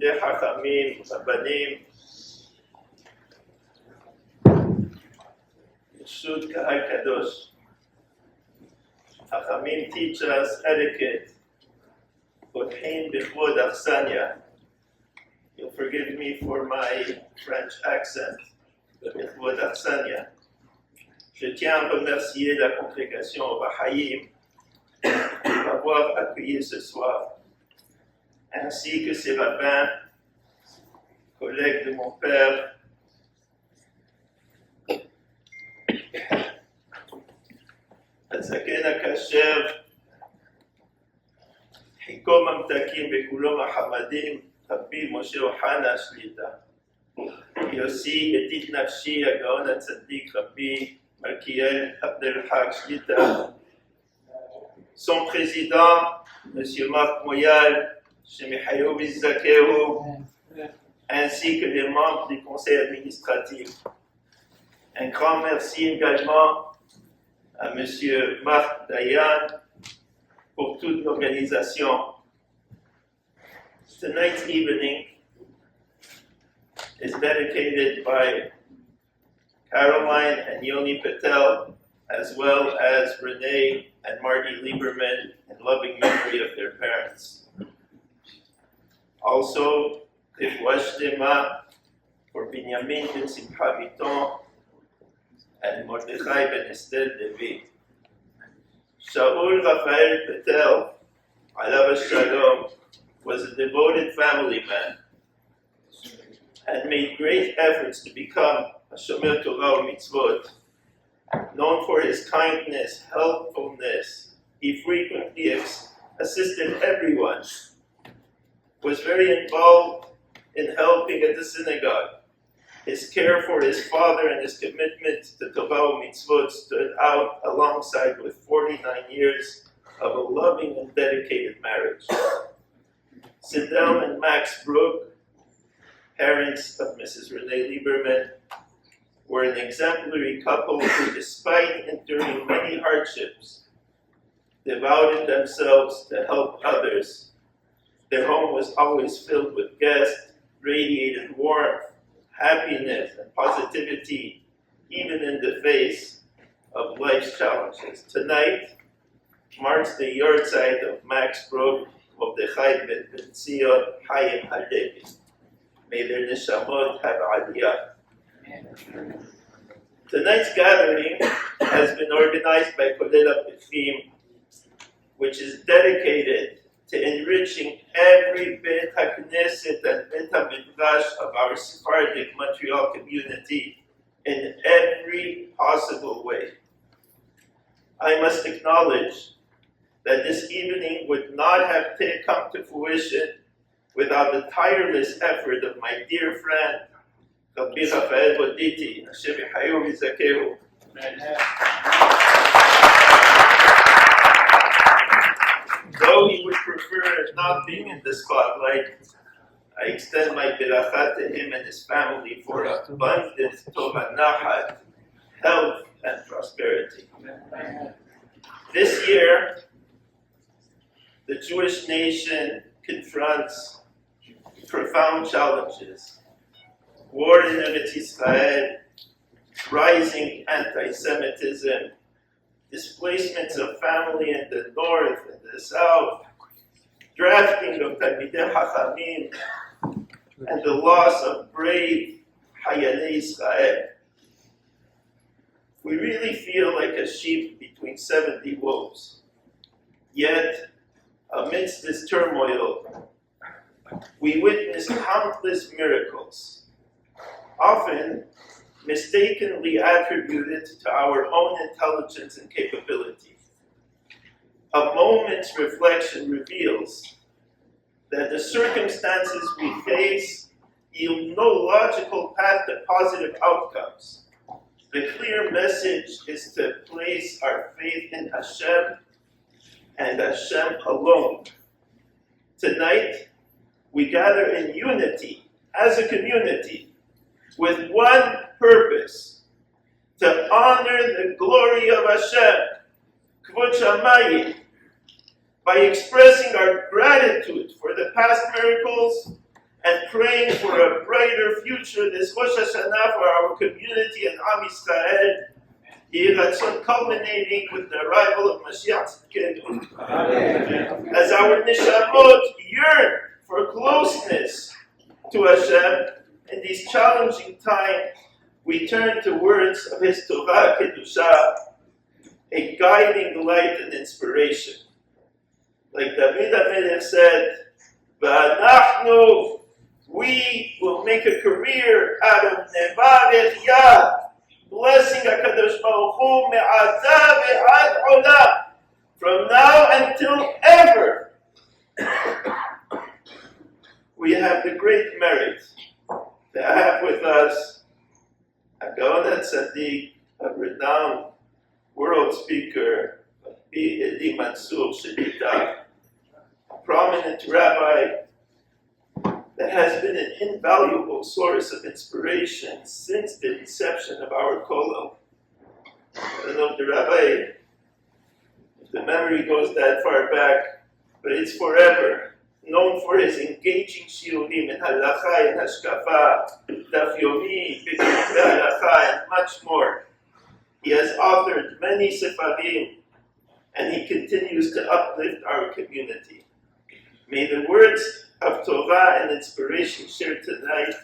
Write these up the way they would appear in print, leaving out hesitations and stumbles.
תלמידי חכמים, רבנים, ברשות קהל קדוש. חכמים teach us etiquette. פותחים בכבוד אכסניה. You'll forgive me for my French accent. בכבוד אכסניה. Je tiens à remercier la congrégation Hahayim de m'avoir accueilli ce soir, ainsi que ses rabbins, collègues de mon père, הזקן הכשר, חיקום המתקים וכולו מחמדים, רבי משה אוחנה שליטה. יוסי ידיד נפשי, הגאון הצדיק רבי מלכיאל עבד אל-חק שליטה. Son président, M. Marc Moyal, Shemihayo Vizakeo, ainsi que les membres du conseil administratif. Un grand merci également à M. Marc Dayan pour toute l'organisation. Tonight's evening is dedicated by Caroline and Yoni Patel, as well as Renee and Marty Lieberman, in loving memory of their parents. Also, Rifwa Shlema for Binyamin ben Simcha Biton and Mordechai ben Esther Levi. Shaul Raphael Patel, Alav Shalom, was a devoted family man and made great efforts to become a Shomer Torah Mitzvot. Known for his kindness, helpfulness, he frequently assisted everyone, was very involved in helping at the synagogue. His care for his father and his commitment to Torah Mitzvot stood out alongside with 49 years of a loving and dedicated marriage. Sidel and Max Brook, parents of Mrs. Renee Lieberman, were an exemplary couple who, despite enduring many hardships, devoted themselves to help others. Their home was always filled with guests, radiated warmth, happiness, and positivity, even in the face of life's challenges. Tonight marks the yahrzeit of Max Brook, Mordechai ben Zion, Chaim Halevi. May their neshamot have aliyah. Tonight's gathering has been organized by Kolel HaPefim, which is dedicated to enriching every Beit HaKnesset and Beit HaMidrash of our Sephardic Montreal community in every possible way. I must acknowledge that this evening would not have come to fruition without the tireless effort of my dear friend, Rabbi Raphael Boditi, Hashem Yehayu V'Zakehu. Though he would prefer not being in the spotlight, I extend my beracha to him and his family for abundant Tova Nachat, health, and prosperity. This year, the Jewish nation confronts profound challenges. War in Eretz Israel, rising anti-Semitism, displacements of family in the north and the south, drafting of Talmidei Chachamim, and the loss of brave Hayalei Israel. We really feel like a sheep between 70 wolves. Yet, amidst this turmoil, we witness countless miracles, often mistakenly attributed to our own intelligence and capability. A moment's reflection reveals that the circumstances we face yield no logical path to positive outcomes. The clear message is to place our faith in Hashem and Hashem alone. Tonight, we gather in unity as a community with one purpose: to honor the glory of Hashem, Kvod Shamayim, by expressing our gratitude for the past miracles and praying for a brighter future this Rosh Hashanah for our community and Am Yisrael. Yehi Ratzon culminating with the arrival of Mashiach Tzidkenu. As our neshamot yearn for closeness to Hashem in these challenging times, we turn to words of His Torah Kedusha, a guiding light and inspiration. Like David HaMelech said, "V'anachnu, we will make a career out of nevarech yad, blessing HaKadosh Baruch Hu me'ata ve'ad olam, from now until ever." We have the great merit to have with us a Gaon Tzaddik, a renowned world speaker, Rabbi Eli Mansour, a prominent rabbi that has been an invaluable source of inspiration since the inception of our kollel. I don't know if the rabbi, if the memory goes that far back, but it's forever known for his engaging shiurim in halacha and hashkafa, daf yomi, b'kutei halacha, and much more. He has authored many sefarim, and he continues to uplift our community. May the words of Torah and inspiration shared tonight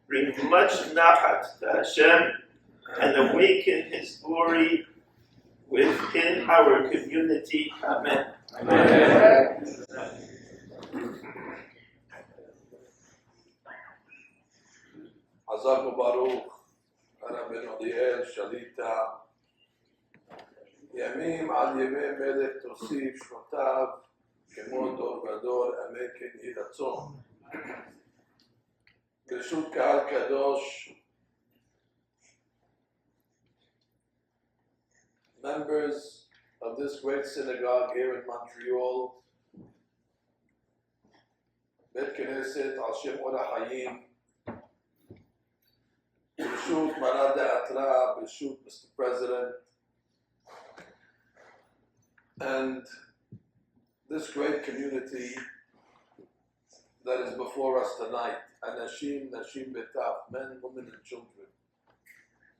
bring much nachat to Hashem and awaken His glory within our community. Amen. Amen. Hazak u'baruch, Rabbeinu Eliel Shalita, Yamim al Yemei Melech Tosif Shnotav, כמו דור גדול, אמן כן יהי רצון. ברשות קהל קדוש, members of this great synagogue here in Montreal, בית כנסת על שם אור החיים, ברשות מרא דאתרא, ברשות Mr. President, and this great community that is before us tonight, Anashim, Nashim Betaf, men, women, and children.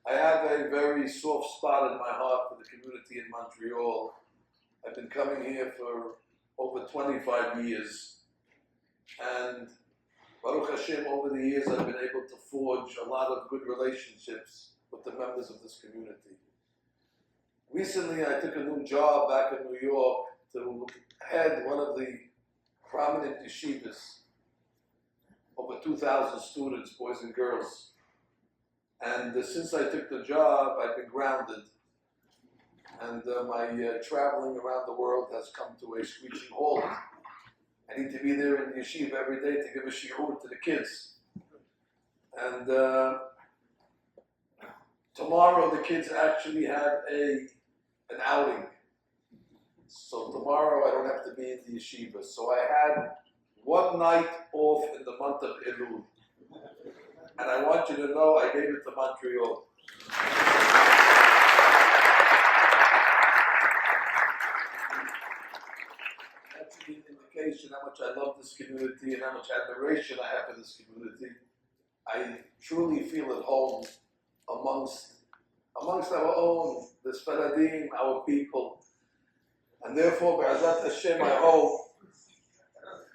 I have a very soft spot in my heart for the community in Montreal. I've been coming here for over 25 years, and Baruch Hashem, over the years I've been able to forge a lot of good relationships with the members of this community. Recently I took a new job back in New York to head one of the prominent yeshivas, over 2,000 students, boys and girls. And since I took the job, I've been grounded. And my traveling around the world has come to a screeching halt. I need to be there in the yeshiva every day to give a shiur to the kids. And tomorrow the kids actually have an outing. So tomorrow I don't have to be in the yeshiva. So I had one night off in the month of Elul. And I want you to know I gave it to Montreal. That should be an indication how much I love this community and how much admiration I have for this community. I truly feel at home amongst our own, the Sfaradim, our people. And therefore, Be'ezat Hashem, I hope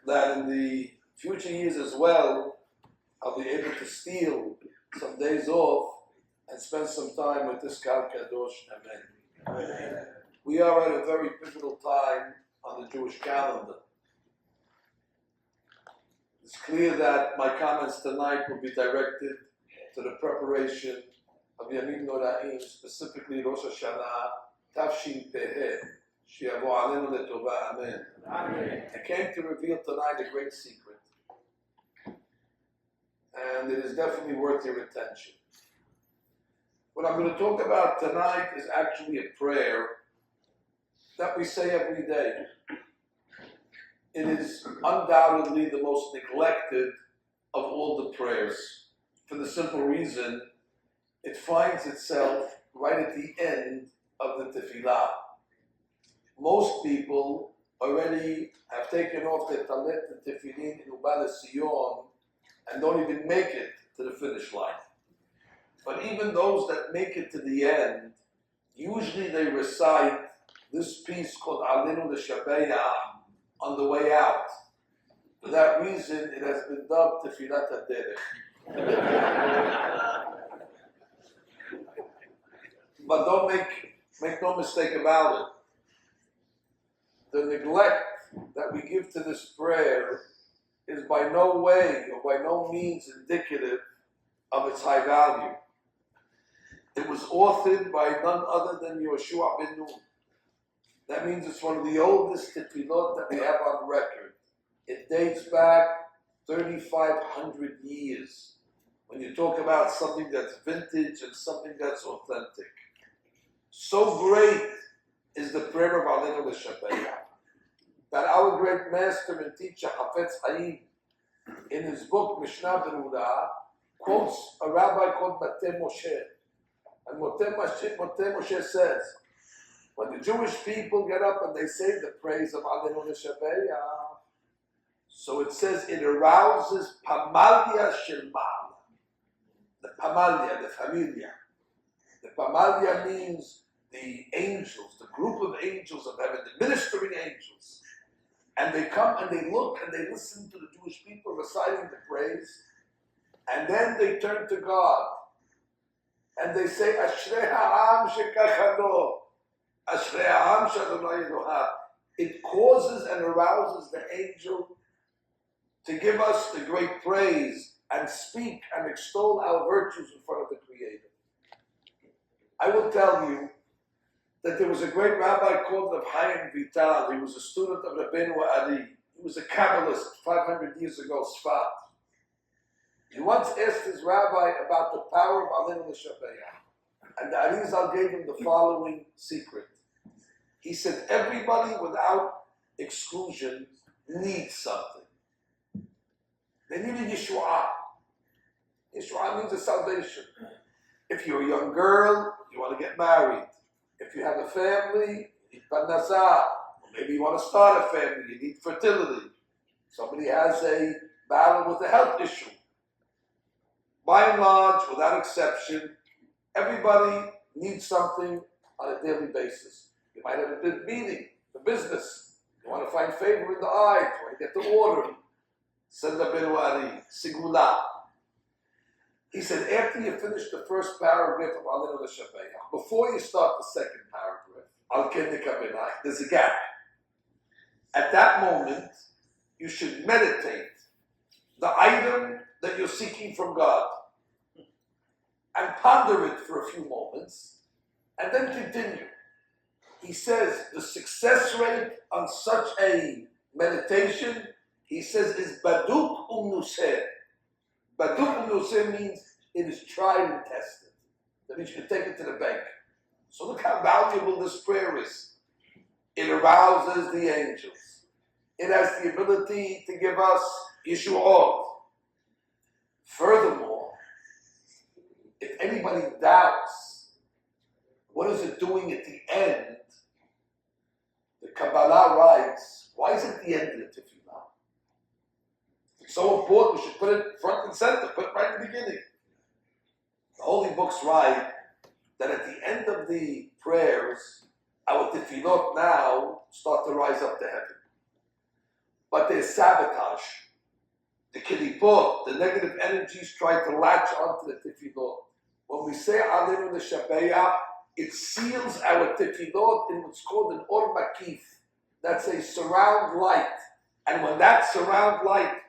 that in the future years as well, I'll be able to steal some days off and spend some time with this Kal Kadosh. Amen. We are at a very pivotal time on the Jewish calendar. It's clear that my comments tonight will be directed to the preparation of Yamim Noraim, specifically Rosh Hashanah, Tafshin Peh, Shiavo Alenu Letova. Amen. I came to reveal tonight a great secret, and it is definitely worth your attention. What I'm going to talk about tonight is actually a prayer that we say every day. It is undoubtedly the most neglected of all the prayers, for the simple reason it finds itself right at the end of the tefillah. Most people already have taken off their talet and tefillin in Ubal Sion and don't even make it to the finish line. But even those that make it to the end, usually they recite this piece called Alinu L'Shabeya on the way out. For that reason, it has been dubbed Tefilat HaDerech. But don't make no mistake about it. The neglect that we give to this prayer is by no way or by no means indicative of its high value. It was authored by none other than Yoshua ben Nun. That means it's one of the oldest tefillot that we have on record. It dates back 3,500 years. When you talk about something that's vintage and something that's authentic. So great is the prayer of Alinu L'Shabeya that our great master and teacher Hahayim, in his book Mishnah Berurah, quotes a rabbi called Mate Moshe. And Mate Moshe says, when the Jewish people get up and they say the praise of Alinu L'Shabeya, so it says it arouses Pamalia Shilmal. The Pamalia, the familia. The Pamalia means the angels, the group of angels of heaven, the ministering angels. And they come and they look and they listen to the Jewish people reciting the praise. And then they turn to God. And they say, Ashrei ha'am shekachano. Ashrei ha'am shadonai Eloha. It causes and arouses the angel to give us the great praise and speak and extol our virtues in front of the Creator. I will tell you that there was a great rabbi called Hahayim Vital. He was a student of Rabbi Eli. He was a Kabbalist 500 years ago, Sfat. He once asked his rabbi about the power of Alinu L'Shabeya. And the Arizal gave him the following secret. He said, everybody without exclusion needs something. They need a Yeshua. Yeshua means a salvation. If you're a young girl, you want to get married. If you have a family, you need parnasah. Maybe you want to start a family, you need fertility. Somebody has a battle with a health issue. By and large, without exception, everybody needs something on a daily basis. You might have a big meeting, a business. You want to find favor in the eyes, you want to get the order. Said Rabbi Eli, Sigula. He said, after you finish the first paragraph of Alinu L'Shabeya, before you start the second paragraph, Al Kedika Benach, there's a gap. At that moment, you should meditate the item that you're seeking from God and ponder it for a few moments and then continue. He says the success rate on such a meditation, he says, is Baduk Nuseh. Baduk Nuseh means it is tried and tested. That means you can take it to the bank. So look how valuable this prayer is. It arouses the angels. It has the ability to give us Yeshuot. Furthermore, if anybody doubts, what is it doing at the end? The Kabbalah writes, why is it at the end of the Tefillah? It's so important, we should put it front and center, put it right in the beginning. The holy books write that at the end of the prayers, our tefillot now start to rise up to heaven. But there's sabotage. The kilipot, the negative energies try to latch onto the tefillot. When we say Alinu L'Shabeya, it seals our tefillot in what's called an or makif. That's a surround light. And when that surround light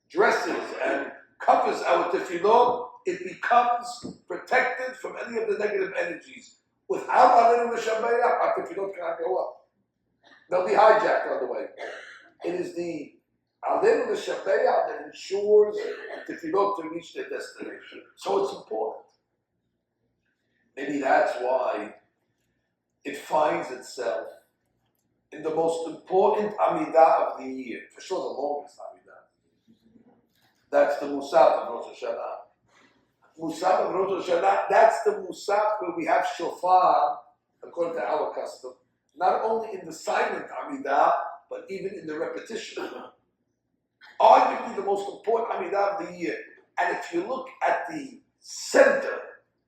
dresses and covers our tefillot, it becomes protected from any of the negative energies. Without Alinu L'Shabeya, our tefillot cannot go up. They'll be hijacked on the way. It is the Alinu L'Shabeya that ensures the tefillot to reach their destination. So it's important. Maybe that's why it finds itself in the most important Amidah of the year. For sure the longest Amidah. That's the Musaf of Rosh Hashanah. Musaf of Rosh Hashanah, that's the Musaf where we have shofar, according to our custom, not only in the silent Amidah, but even in the repetition. Arguably the most important Amidah of the year. And if you look at the center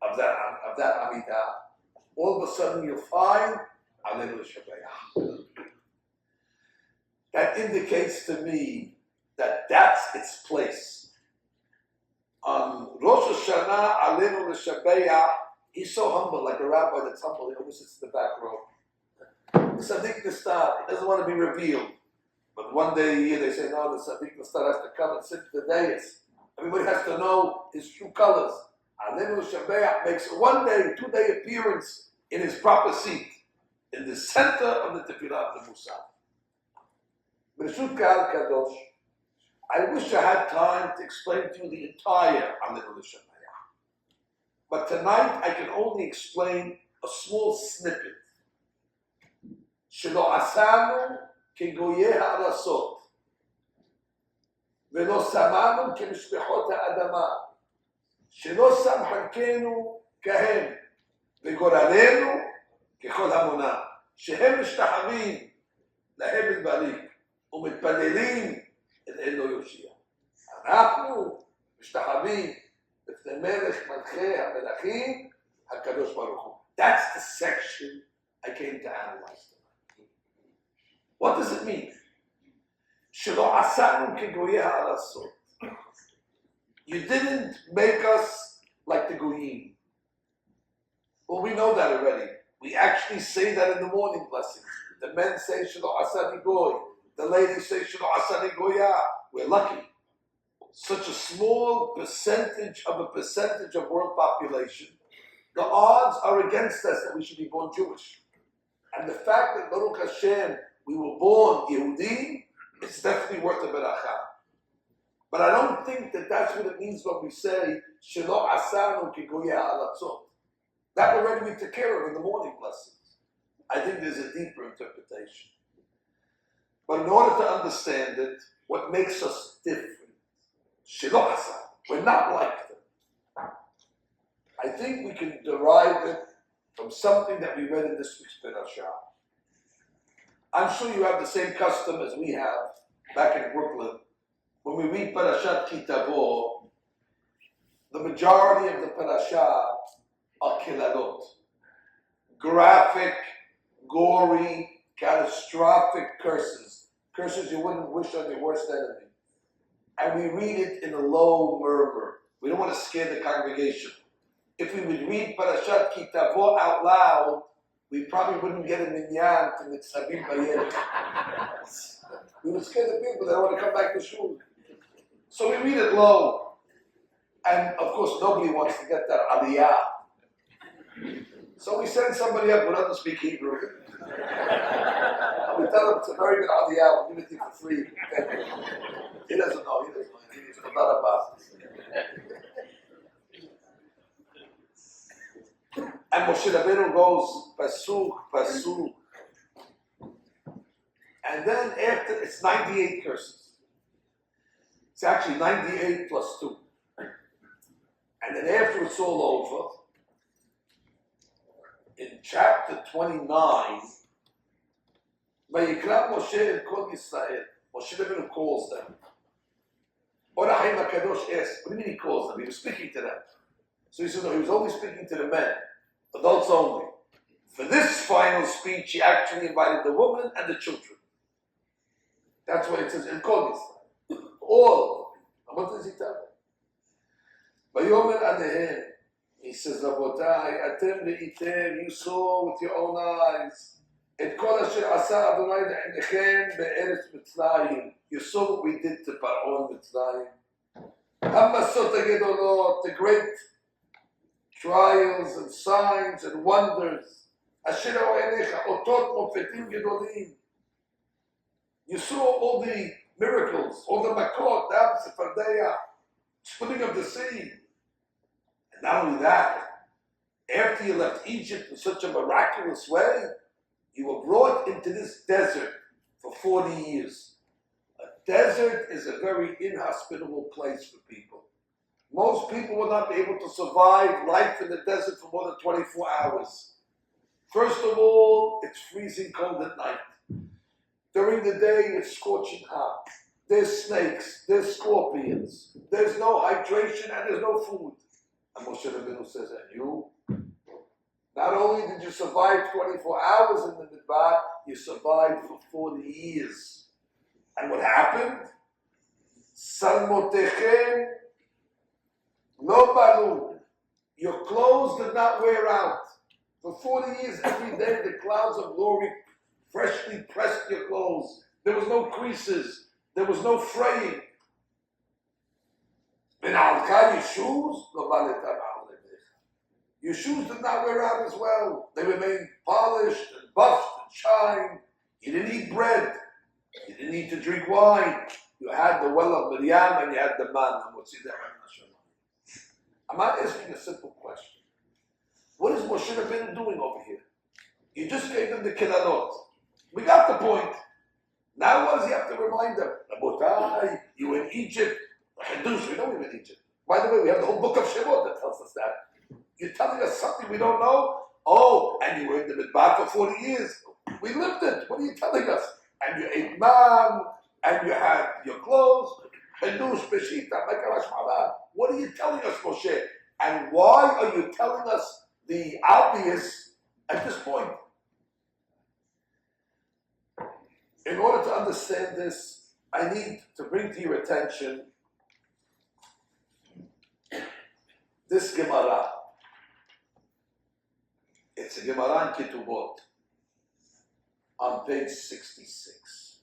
of that Amidah, all of a sudden you'll find Aleinu L'Shabayach. That indicates to me that that's its place. On Rosh Hashanah, Aleinu L'Shabayach, he's so humble, like a rabbi that's humble. He always sits in the back row. Sadiq Nistar, he doesn't want to be revealed. But one day a year they say, no, the Sadiq Nistar has to come and sit the dais. Everybody has to know his true colors. Aleinu L'Shabayach makes a 1 day, 2 day appearance in his proper seat, in the center of the Tefillah of the Musaf. B'reshut Kahal Kadosh, I wish I had time to explain to you the entire Aleinu L'Shabayach. But tonight I can only explain a small snippet. שלא עשנו כגויי הארצות, ולא שמנו כמשפחות האדמה, שלא שם חלקנו כהם, וגורלנו ככל המונה, שהם משתחווים להבל בריק, ומתפללים אל אלוהי יושיע. אנחנו משתחווים לפני מלך מלכי המלכים, הקדוש ברוך הוא. That's the section I came to analyze. What does it mean? שלא עשנו כגויי הארצות. You didn't make us like the goyim. Well, we know that already. We actually say that in the morning blessings. The men say שלא עשני goy. The ladies say שלא עשני goya. We're lucky. Such a small percentage of world population. The odds are against us that we should be born Jewish. And the fact that Baruch Hashem, we were born Yehudi, it's definitely worth a beracha. But I don't think that that's what it means when we say, Shelo asanu ki goyei ha'alatzot. That already we took care of in the morning blessings. I think there's a deeper interpretation. But in order to understand it, what makes us different? Shelo asanu. We're not like them. I think we can derive it from something that we read in this week's Parashah. I'm sure you have the same custom as we have back in Brooklyn. When we read Parashat Ki Tavo, the majority of the Parashah are kilalot. Graphic, gory, catastrophic curses. Curses you wouldn't wish on your worst enemy. And we read it in a low murmur. We don't want to scare the congregation. If we would read Parashat Ki Tavo out loud, we probably wouldn't get a minyan to Mitzvahim Bayel. We would scare the people, they don't want to come back to shul. So we read it low. And of course, nobody wants to get that aliyah. So we send somebody up who doesn't speak Hebrew. And we tell him it's a very good aliyah, we'll give it to you for free. He doesn't know, he needs to not about it. And Moshe Rabbeinu goes pasuk, and then after it's 98 curses. It's actually 98 plus 2. And then after it's all over, in chapter 29, Vayikra Moshe and Kol Yisrael. Moshe Rabbeinu calls them. Or Hahayim HaKadosh asks, what do you mean he calls them? He was speaking to them. So he said, no, he was only speaking to the men. Adults only. For this final speech, he actually invited the woman and the children. That's why it says, in Kol Yisrael. All. And what does he tell them? Vayomer Alehem. He says, Rabotai, atem le'item, you saw with your own eyes. Et kol asher asa Adonai le'enechem be'eretz Mitzrayim. You saw what we did to Paro in Mitzrayim. Hamasot hagedolot, the great trials and signs and wonders. Asher ha'enecha, otot mofetim gedolim. You saw all the miracles, all the makot, dam, sefardeya, splitting of the sea. And not only that, after you left Egypt in such a miraculous way, you were brought into this desert for 40 years. A desert is a very inhospitable place for people. Most people will not be able to survive life in the desert for more than 24 hours. First of all, it's freezing cold at night. During the day, it's scorching hot. there's snakes, there's scorpions, there's no hydration, and there's no food. And Moshe Rabbeinu says, and you? Not only did you survive 24 hours in the Midbar, you survived for 40 years. And what happened? Salmotechem lo balu. Your clothes did not wear out. For 40 years, every day, the clouds of glory freshly pressed your clothes. There was no creases. There was no fraying. Your shoes did not wear out as well. They remained polished and buffed and shined. You didn't eat bread. You didn't need to drink wine. You had the well of Miriam and you had the man. I'm not asking a simple question. What is Moshe Rabbeinu doing over here? You just gave them the kilalot. We got the point. Now what does he have to remind them? Rabotai, you were in Egypt. Hadush, we know we were in Egypt. By the way, we have the whole book of Shemot that tells us that. You're telling us something we don't know? Oh, and you were in the Midbar for 40 years. We lived it. What are you telling us? And you ate man, and you had your clothes. Hadush, Beshita, Mekarash Malan. What are you telling us, Moshe? And why are you telling us the obvious at this point? In order to understand this, I need to bring to your attention this Gemara. It's a Gemara in Ketubot on page 66.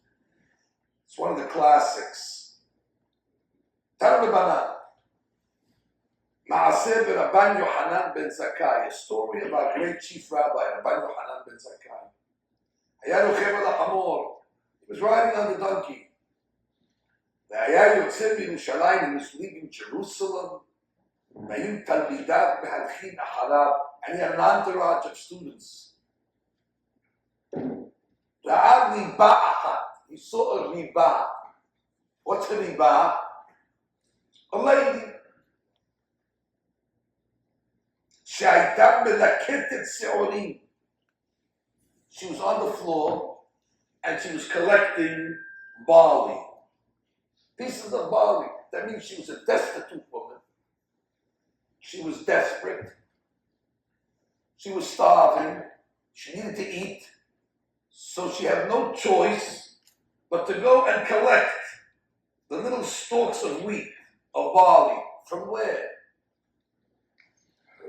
It's one of the classics. Tana Banan. Maaseh Rabban Yohanan ben Zakkai, a story about great chief rabbi, Rabban Yohanan ben Zakkai. Hayah Rochem al Hamor. He was riding on the donkey. Hayah Yotzeh Yerushalayim, he was leaving Jerusalem. Hayim Talmidav Mehalchin Acharav, and he had an entourage of students. Ra'ad Riba Achat, he saw a riba. What's a riba? A lady. שהייתה מלקטת שעורים. She was on the floor and she was collecting barley. Pieces of barley. That means she was a destitute woman. She was desperate. She was starving. She needed to eat. So she had no choice but to go and collect the little stalks of wheat, of barley. From where?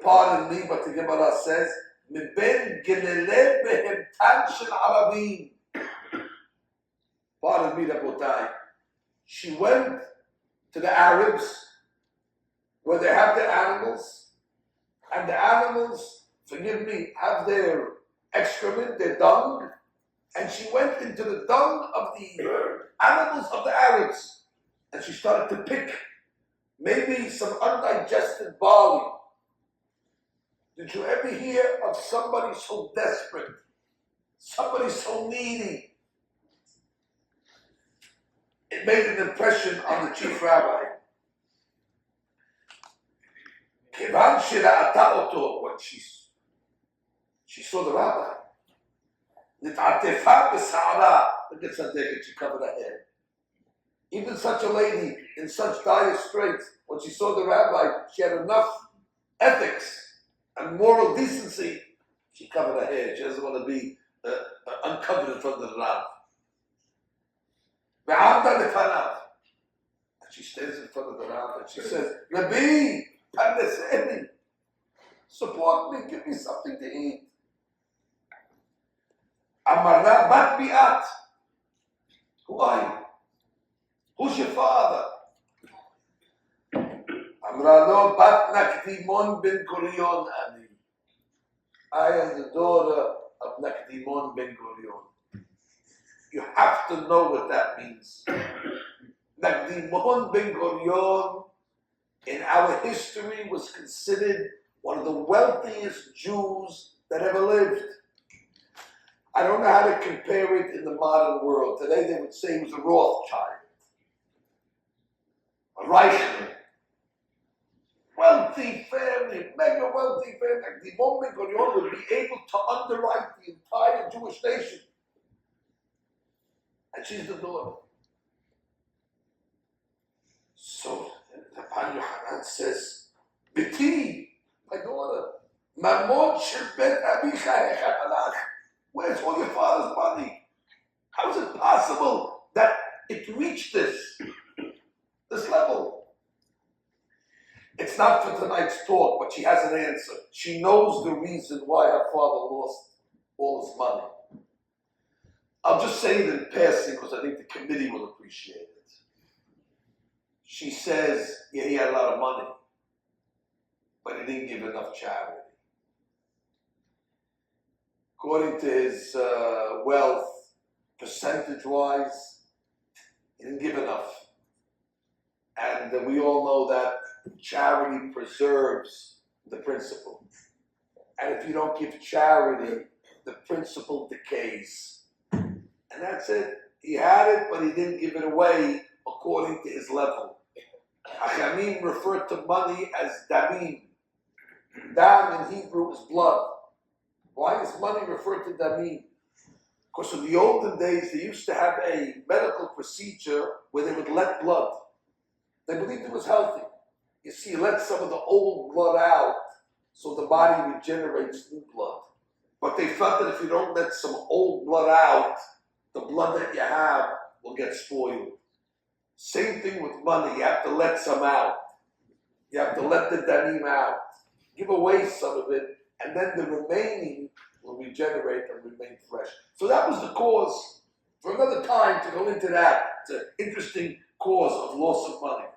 Pardon me, but the Gemara says, "Miben gelele behemtan shel Arabim." Pardon me, Rabotai. She went to the Arabs, where they have their animals, and the animals, forgive me, have their excrement, their dung, and she went into the dung of the animals of the Arabs, and she started to pick maybe some undigested barley. Did you ever hear of somebody so desperate, somebody so needy? It made an impression on the chief rabbi. Kivan shira'ata oto, when she saw the rabbi. Nit'atefa b'sa'ara, look at Tzaddik, she covered her head. Even such a lady in such dire straits, when she saw the rabbi, she had enough ethics and moral decency, she covered her hair. She doesn't want to be uncovered in front of the Rav. And she stands in front of the Rav and she says, Rabbi, Paneseni, support me, give me something to eat. Amarna bat bi'at. Who are you? Who's your father? Amrano bat Nakdimon ben Gurion ani. I am the daughter of Nakdimon ben Gurion. You have to know what that means. Nakdimon ben Gurion, in our history, was considered one of the wealthiest Jews that ever lived. I don't know how to compare it in the modern world. Today they would say he was a Rothschild, a Reichman. Wealthy family, mega wealthy family. Like the moment Gurion would be able to underwrite the entire Jewish nation. And she's the daughter. and says, Biti, my daughter, Mamon shel bet abicha hechat halach. Where's all your father's money? How is it possible that it reached this level? It's not for tonight's talk, but she has an answer. She knows the reason why her father lost all his money. I'll just say it in passing because I think the committee will appreciate it. She says, yeah, he had a lot of money, but he didn't give enough charity. According to his wealth, percentage-wise, he didn't give enough. And we all know that charity preserves the principle. And if you don't give charity, the principle decays. And that's it. He had it, but he didn't give it away according to his level. Hahayim referred to money as damim. Dam in Hebrew is blood. Why is money referred to damim? Because in the olden days, they used to have a medical procedure where they would let blood. They believed it was healthy. You see, you let some of the old blood out so the body regenerates new blood. But they felt that if you don't let some old blood out, the blood that you have will get spoiled. Same thing with money. You have to let some out. You have to let the damim out. Give away some of it, and then the remaining will regenerate and remain fresh. So that was the cause. For another time to go into that, it's an interesting cause of loss of money.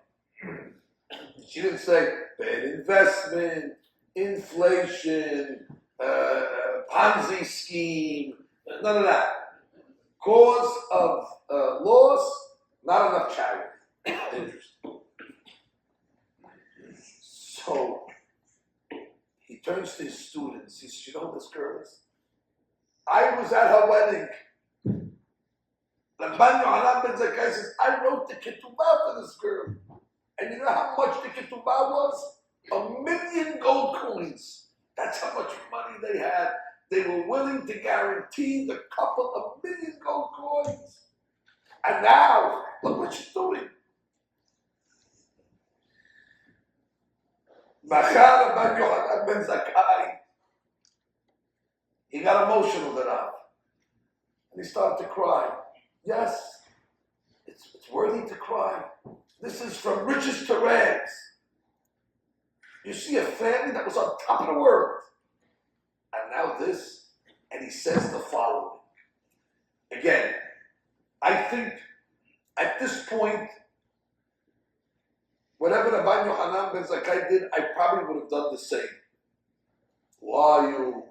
She didn't say bad investment, inflation, Ponzi scheme, none of that. Cause of loss, not enough charity. Interesting. So he turns to his students. He says, you know who this girl is? I was at her wedding. Rabbi Eli Mansour says, I wrote the ketubah for this girl. And you know how much the ketubah was? 1 million gold coins. That's how much money they had. They were willing to guarantee the couple 1 million gold coins. And now, look what she's doing. He got emotional enough. And he started to cry. Yes, it's worthy to cry. This is from riches to rags. You see a family that was on top of the world. And now this, and he says the following. Again, I think at this point, whatever Rabbi Yohanan ben Zakkai did, I probably would have done the same. Who are you?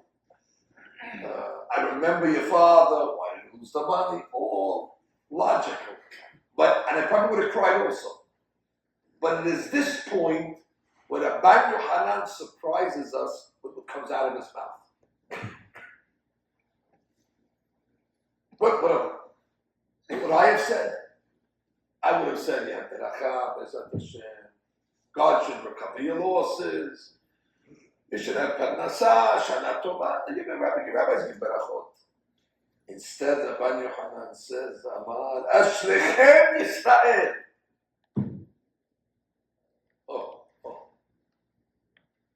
I remember your father. Why did you lose the money? All logical. And I probably would have cried also. But it is this point where Rabbi Yohanan surprises us with what comes out of his mouth. What would I have said? I would have said, God should recover your losses. You should have parnasah, shana tova. And your rabbis give berachot. Instead, Rabbi Yohanan says, Amar, Ashrechem Yisrael.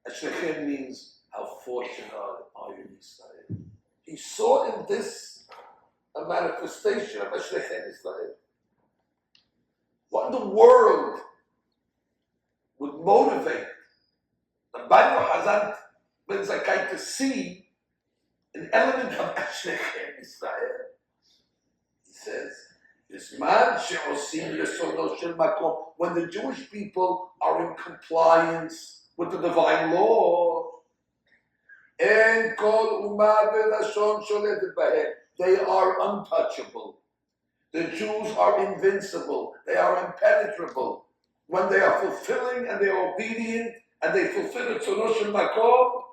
Ashrechem means, how fortunate are you, Yisrael? He saw in this a manifestation of Ashrechem Yisrael. What in the world would motivate Rabbi Yohanan ben Zakkai to see an element of Ashrechem Yisrael? He says, when the Jewish people are in compliance with the divine law, they are untouchable. The Jews are invincible. They are impenetrable. When they are fulfilling and they are obedient and they fulfill the Tzorosh Shel Makom,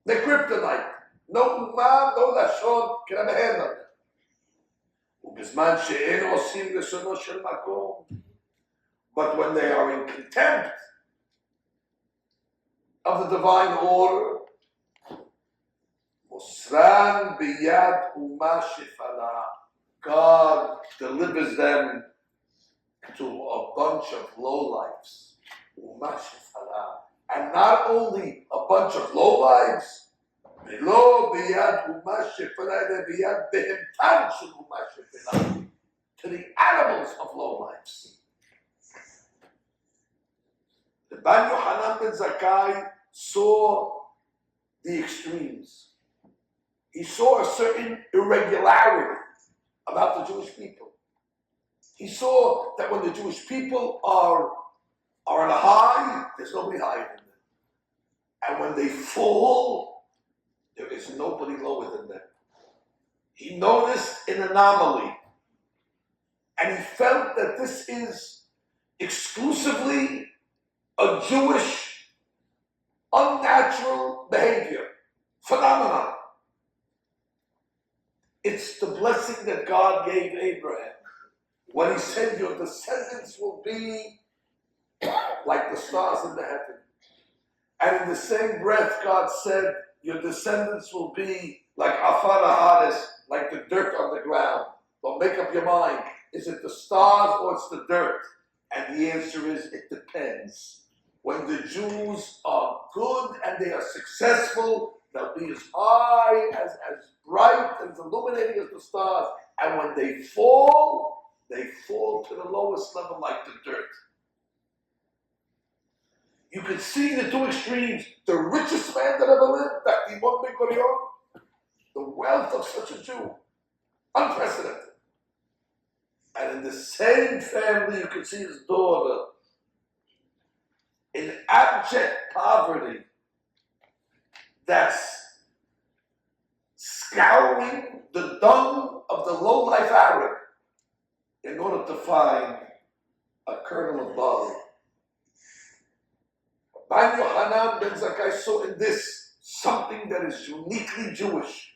they're kryptonite. No ummah, no lashon can have a hand on them. But when they are in contempt of the divine order, God delivers them to a bunch of lowlifes. And not only a bunch of lowlifes, to the animals of lowlifes. The Ban Yohanan ben Zakkai saw the extremes. He saw a certain irregularity about the Jewish people. He saw that when the Jewish people are on a high, there's nobody higher than them. And when they fall, there is nobody lower than them. He noticed an anomaly. And he felt that this is exclusively a Jewish unnatural behavior, phenomenon. It's the blessing that God gave Abraham when he said, your descendants will be like the stars in the heaven. And in the same breath, God said, your descendants will be like afar haaretz, like the dirt on the ground. But make up your mind, is it the stars or it's the dirt? And the answer is, it depends. When the Jews are good and they are successful, they'll be as high, as bright, as illuminating as the stars. And when they fall to the lowest level like the dirt. You can see the two extremes. The richest man that ever lived, Yamim Noraim, the wealth of such a Jew, unprecedented. And in the same family, you can see his daughter in abject poverty that's scouring the dung of the low-life Arab in order to find a kernel of barley. Ban Yohanan ben Zakkai saw in this something that is uniquely Jewish.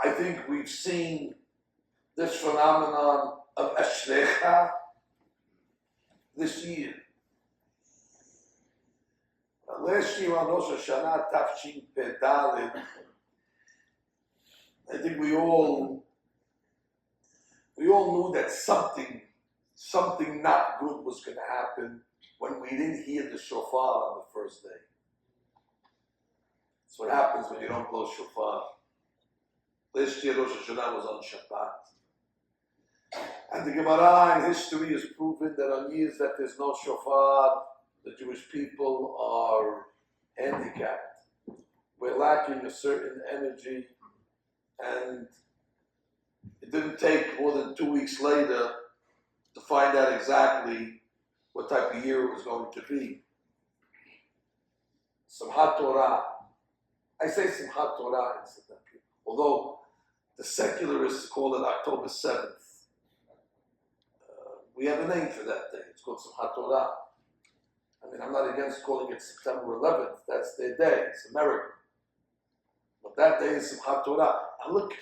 I think we've seen this phenomenon of Ashrecha this year. Last year on Rosh Hashanah Tafshin Pedalid, I think we all knew that something not good was going to happen when we didn't hear the shofar on the first day. That's what happens when you don't blow shofar. Last year Rosh Hashanah was on Shabbat. And the Gemara in history has proven that on years that there's no shofar, the Jewish people are handicapped. We're lacking a certain energy, and it didn't take more than 2 weeks later to find out exactly what type of year it was going to be. Simchat Torah. I say Simchat Torah incidentally, although the secularists call it October 7th. We have a name for that day. It's called Simchat Torah. I mean, I'm not against calling it September 11th. That's their day. It's American. But that day is Simchat Torah. And look,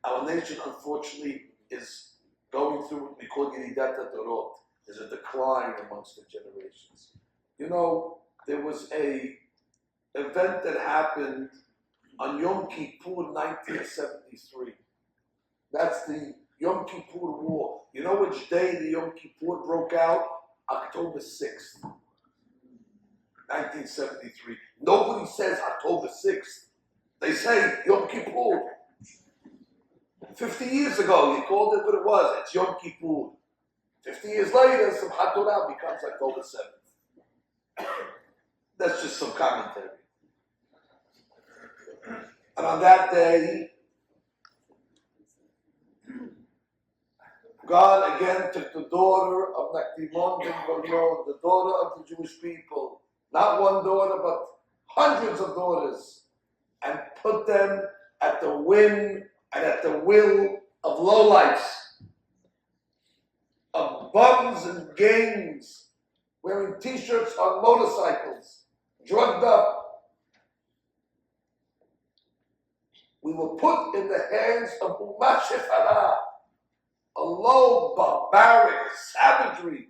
our nation, unfortunately, is going through what we call Yeridat Dorot. There's a decline amongst the generations. You know, there was a event that happened on Yom Kippur 1973. That's the Yom Kippur War. You know which day the Yom Kippur broke out? October 6th, 1973. Nobody says October 6th. They say Yom Kippur. 50 years ago, you called it what it was. It's Yom Kippur. 50 years later, Simchat Torah becomes October 7th. That's just some commentary. And on that day, God again took the daughter of Nakdimon ben Gurion, the daughter of the Jewish people, not one daughter, but hundreds of daughters, and put them at the whim and at the will of lowlifes, of bums and gangs, wearing t-shirts on motorcycles, drugged up. We were put in the hands of Ummah Shefala, a low, barbaric savagery.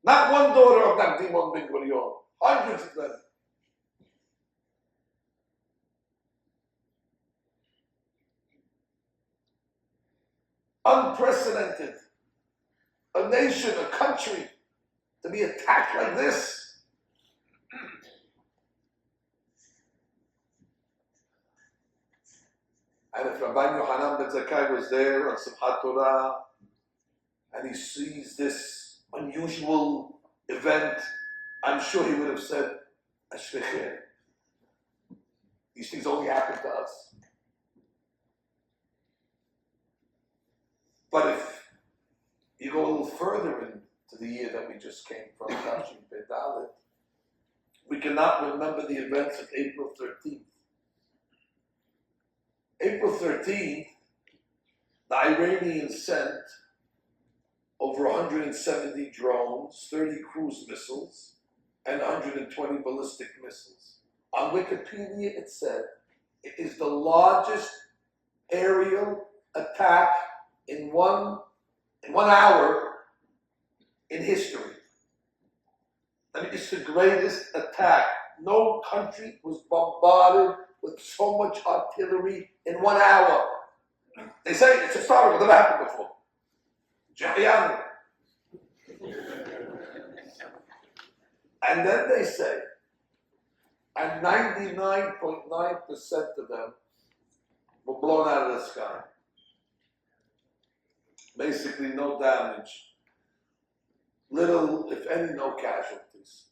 Not one daughter of Nakdimon ben Gurion, hundreds of them. Unprecedented. A nation, a country, to be attacked like this. And if Rabbi Yohanan ben Zakkai was there on Simchat Torah, and he sees this unusual event, I'm sure he would have said, Ashrechem. These things only happen to us. But if you go a little further into the year that we just came from, Tafshin Pei Dalet, we cannot remember the events of April 13th. April 13th, the Iranians sent over 170 drones, 30 cruise missiles, and 120 ballistic missiles. On Wikipedia it said it is the largest aerial attack in one hour in history. I mean, it's the greatest attack. No country was bombarded with so much artillery in 1 hour. They say it's historical, never happened before. Yamim. And then they say, and 99.9% of them were blown out of the sky. Basically, no damage. Little, if any, no casualties.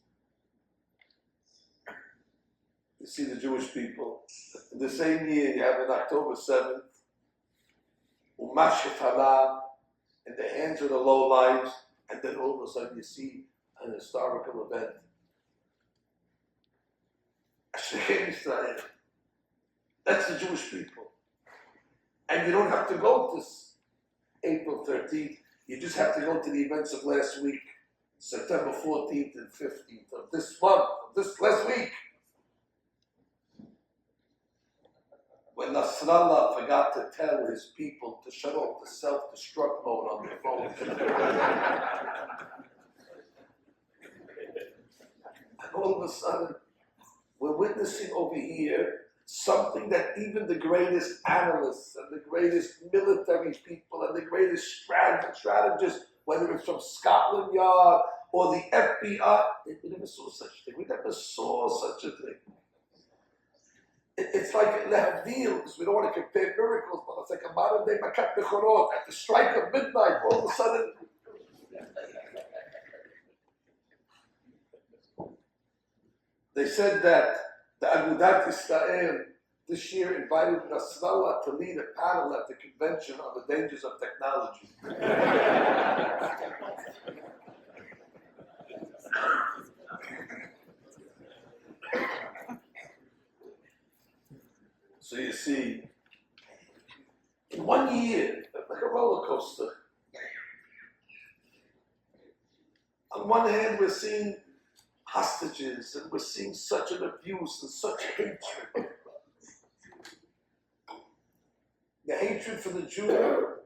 You see the Jewish people. In the same year, you have on October 7th, Umashif Halah, in the hands of the lowlives, and then all of a sudden you see an historical event. Israel. That's the Jewish people. And you don't have to go to April 13th. You just have to go to the events of last week, September 14th and 15th of this month, of this last week. When Nasrallah forgot to tell his people to shut off the self-destruct mode on their phone. And all of a sudden, we're witnessing over here something that even the greatest analysts and the greatest military people and the greatest strategists, whether it's from Scotland Yard or the FBI, we never saw such a thing. We never saw such a thing. It's like Lehavdil, because we don't want to compare miracles, but it's like a modern day Makat Bechorot. At the strike of midnight, all of a sudden, they said that the Agudat Israel this year invited Nasrallah to lead a panel at the convention on the dangers of technology. So you see, in 1 year, like a roller coaster. On one hand, we're seeing hostages, and we're seeing such an abuse and such hatred. The hatred for the Jew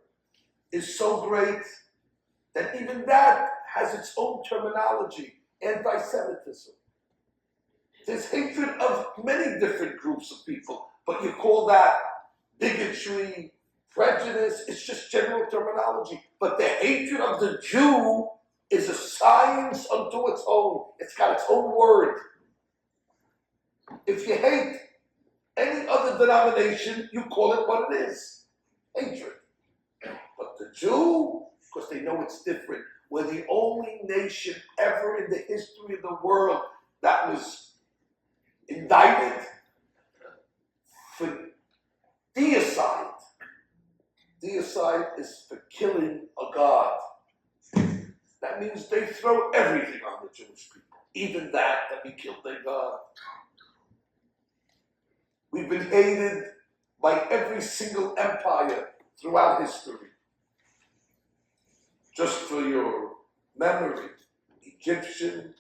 is so great that even that has its own terminology, anti-Semitism. There's hatred of many different groups of people, but you call that bigotry, prejudice, it's just general terminology. But the hatred of the Jew is a science unto its own. It's got its own word. If you hate any other denomination, you call it what it is, hatred. But the Jew, because they know it's different, we're the only nation ever in the history of the world that was indicted for deicide. Deicide is for killing a god. That means they throw everything on the Jewish people, even that we killed their God. We've been hated by every single empire throughout history. Just for your memory, Egyptian,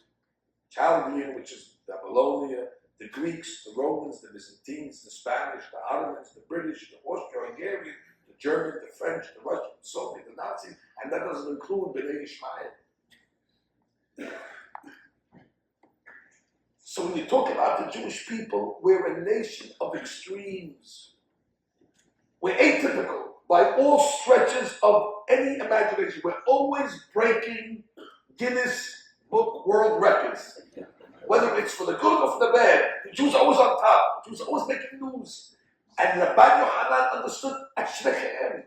Chaldean, which is Babylonia, the Greeks, the Romans, the Byzantines, the Spanish, the Ottomans, the British, the Austro-Hungarian, the German, the French, the Russian, the Soviet, the Nazis, and that doesn't include B'nai Ishmael. So when you talk about the Jewish people, we're a nation of extremes. We're atypical. by all stretches of any imagination. We're always breaking Guinness Book World Records. Whether it's for the good or for the bad, the Jews are always on top. The Jews are always making news. And Rabbi Yohanan understood Ashrechem.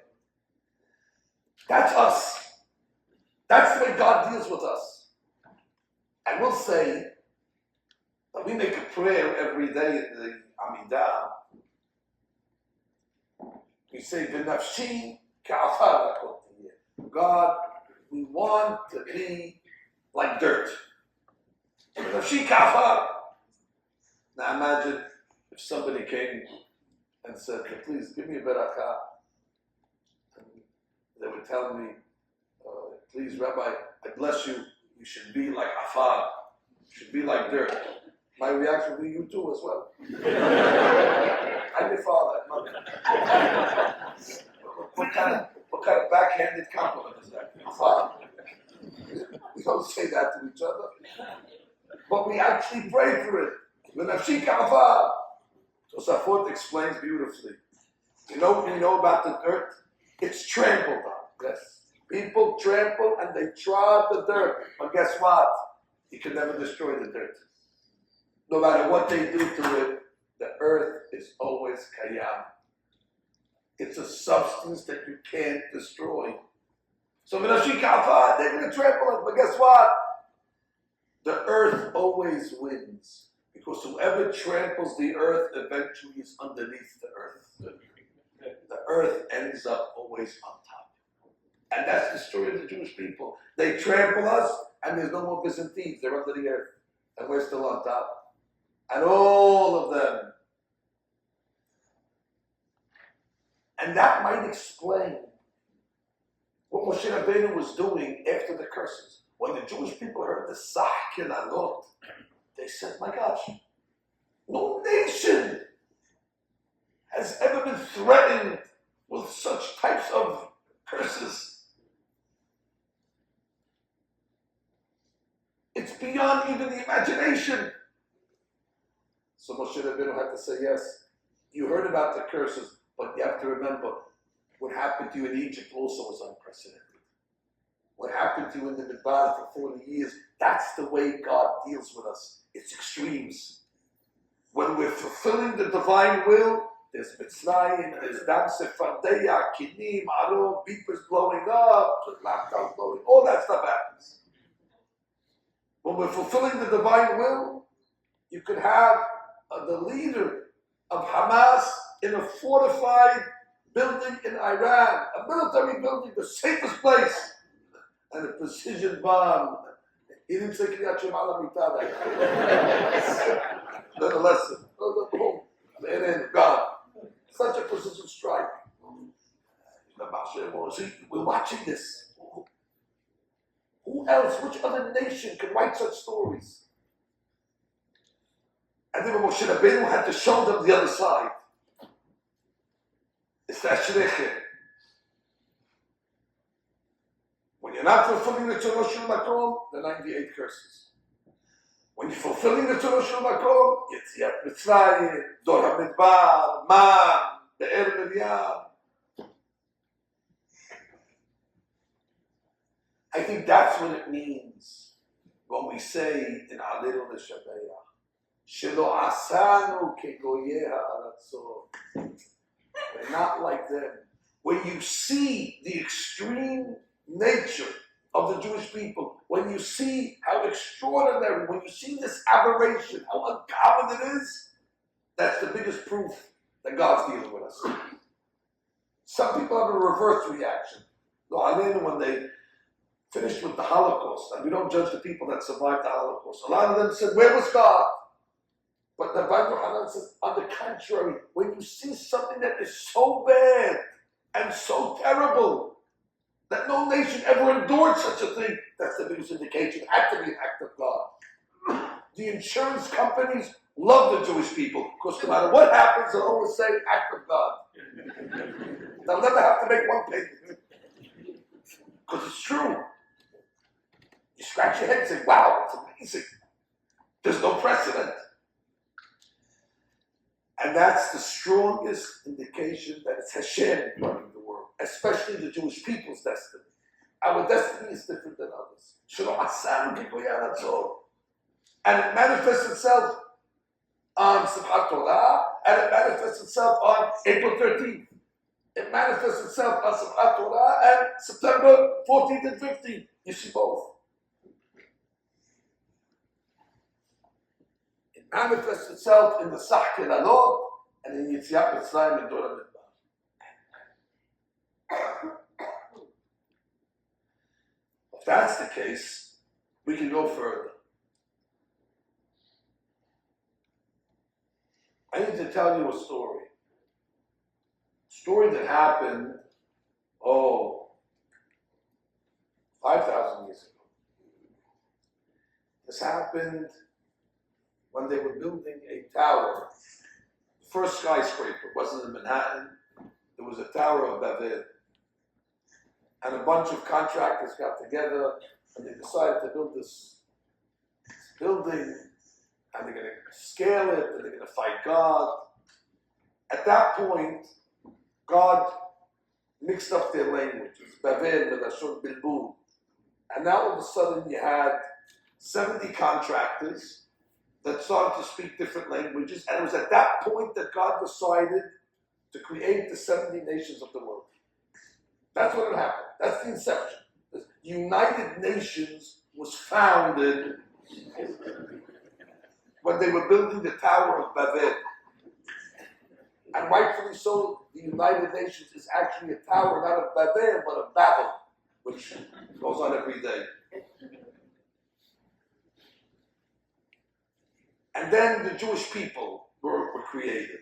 That's us. That's the way God deals with us. I will say that we make a prayer every day in the Amidah. We say, V'nafshi ka'afar lakot. God, we want to be like dirt. V'nafshi ka'afar. Now imagine if somebody came and said, please give me a barakah. And they would tell me, please, Rabbi, I bless you. You should be like afar. You should be like dirt. My reaction would be you too as well. I'm your father, mother. What kind of backhanded compliment is that? Afar. We don't say that to each other. But we actually pray for it. V'nafshi ka'afar. Tosafot explains beautifully. You know what we know about the dirt? It's trampled on. Yes. People trample and they trod the dirt. But guess what? You can never destroy the dirt. No matter what they do to it, the earth is always kayam. It's a substance that you can't destroy. So V'nafshi ka'afar, they're going to trample it. But guess what? The earth always wins. Because whoever tramples the earth eventually is underneath the earth. The earth ends up always on top. And that's the story of the Jewish people. They trample us, and there's no more Byzantines. They're under the earth. And we're still on top. And all of them. And that might explain what Moshe Rabbeinu was doing after the curses. When the Jewish people heard the Sah Kilalot, they said, my gosh, no nation has ever been threatened with such types of curses. It's beyond even the imagination. So Moshe Rabbeinu had to say, yes, you heard about the curses, but you have to remember, what happened to you in Egypt also was unprecedented. What happened to you in the Midbar for 40 years, that's the way God deals with us. It's extremes. When we're fulfilling the divine will, there's Mitzrayim, there's Dam Sefardeya, Kinim, Aron, beepers blowing up, laptops blowing, all that stuff happens. When we're fulfilling the divine will, you could have the leader of Hamas in a fortified building in Iran, a military building, the safest place, and a precision bomb. He didn't say Kriyat Shema L'Mitah. Learn a lesson. Boom. And God. Such a precision strike. See, we're watching this. Who else, which other nation can write such stories? And then Moshe Rabbeinu had to show them the other side. It's that shrechet. When you're not fulfilling the Tzoro Shel Makom, the 98 curses. When you're fulfilling the Tzoro Shel Makom, Yetziat Mitzrayim, Dor HaMidbar, Man, Be'er Miriam. I think that's what it means when we say in Alelu L'Shabeach, Shelo Asanu Kegoyeh Ha'aratzot. We're not like them. When you see the extreme nature of the Jewish people, when you see how extraordinary, when you see this aberration, how uncommon it is, that's the biggest proof that God's dealing with us. Some people have a reverse reaction. When they finished with the Holocaust, and we don't judge the people that survived the Holocaust, a lot of them said, where was God? But the Bible says, on the contrary, when you see something that is so bad and so terrible that no nation ever endured such a thing, that's the biggest indication. It had to be an act of God. The insurance companies love the Jewish people because no matter what happens, they'll always say, act of God. They'll never have to make one payment. Because it's true. You scratch your head and say, wow, it's amazing. There's no precedent. And that's the strongest indication that it's Hashem running the world. especially the Jewish people's destiny. Our destiny is different than others. And it manifests itself on Simchat Torah, and it manifests itself on April 13th. It manifests itself on Simchat Torah and September 14th and 15th. You see both. It manifests itself in the Sach Kelalot and in Yetziat Mitzrayim and Dora Midbar. If that's the case, we can go further. I need to tell you a story. A story that happened, 5,000 years ago. This happened when they were building a tower. The first skyscraper wasn't in Manhattan. It was a tower of Babel. And a bunch of contractors got together and they decided to build this building, and they're going to scale it, and they're going to fight God. At that point, God mixed up their languages, Babel, Melashon, Bilbul. And now all of a sudden you had 70 contractors that started to speak different languages, and it was at that point that God decided to create the 70 nations of the world. That's what had happened. That's the inception. The United Nations was founded when they were building the Tower of Babel. And rightfully so, the United Nations is actually a tower not of Babel, but of Babel, which goes on every day. And then the Jewish people were created.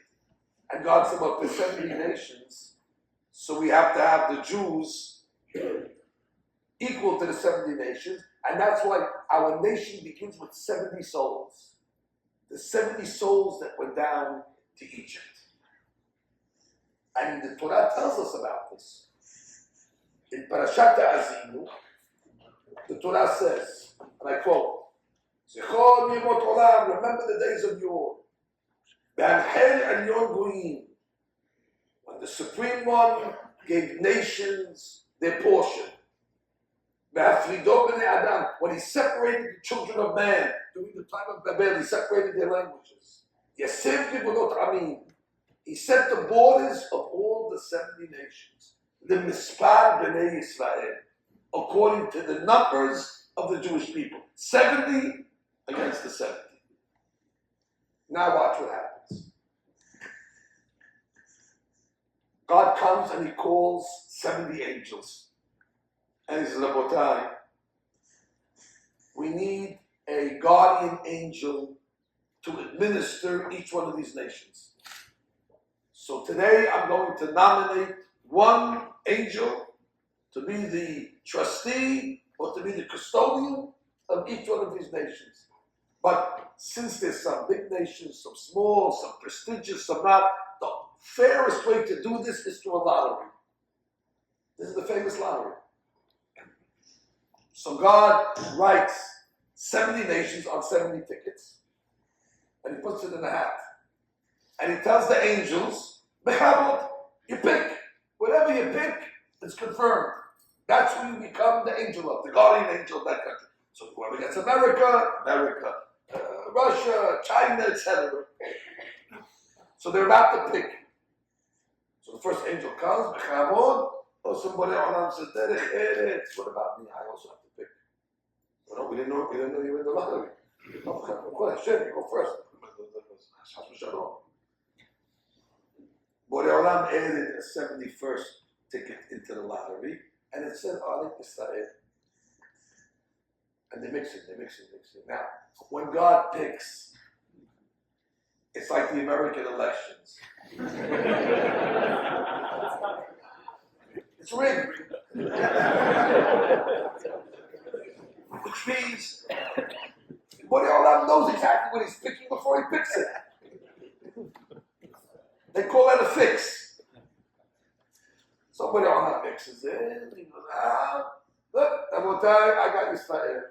And God said, well, there's 70 nations, so we have to have the Jews equal to the 70 nations. And that's why our nation begins with 70 souls. The 70 souls that went down to Egypt. And the Torah tells us about this. In Parashat Ha'azinu, the Torah says, and I quote, Zechor yemot olam, remember the days of yore. Be'anhel elyon goyim, when the Supreme One gave nations their portion. Be'afrido b'nei Adam, when he separated the children of man during the time of Babel, he separated their languages. Yasef gibulot amim, he set the borders of all the 70 nations. The Mispar b'nei Yisrael, according to the numbers of the Jewish people. 70 against the 70. Now watch what happens. God comes and he calls 70 angels. And he says, Rabotai, we need a guardian angel to administer each one of these nations. So today I'm going to nominate one angel to be the trustee or to be the custodian of each one of these nations. But since there's some big nations, some small, some prestigious, some not, the fairest way to do this is through a lottery. This is the famous lottery. So God writes 70 nations on 70 tickets, and he puts it in a hat. And he tells the angels, Bechabot, you pick. Whatever you pick, it's confirmed. That's who you become the angel of, the guardian angel of that country. So whoever gets America, Russia, China, etc. So they're about to pick. So the first angel comes, Bechabot, or somebody on says, what about me? I also have to pick. Well, no, we didn't know you were in the lottery. No, you go first. Borei Olam added a 71st ticket into the lottery, and it said, Alek Israel. And they mix it. Now, when God picks, it's like the American elections. It's rigged. Which means Borei Olam knows exactly what he's picking before he picks it. They call that a fix. Somebody Olam mixes it. He goes, look, I got you started.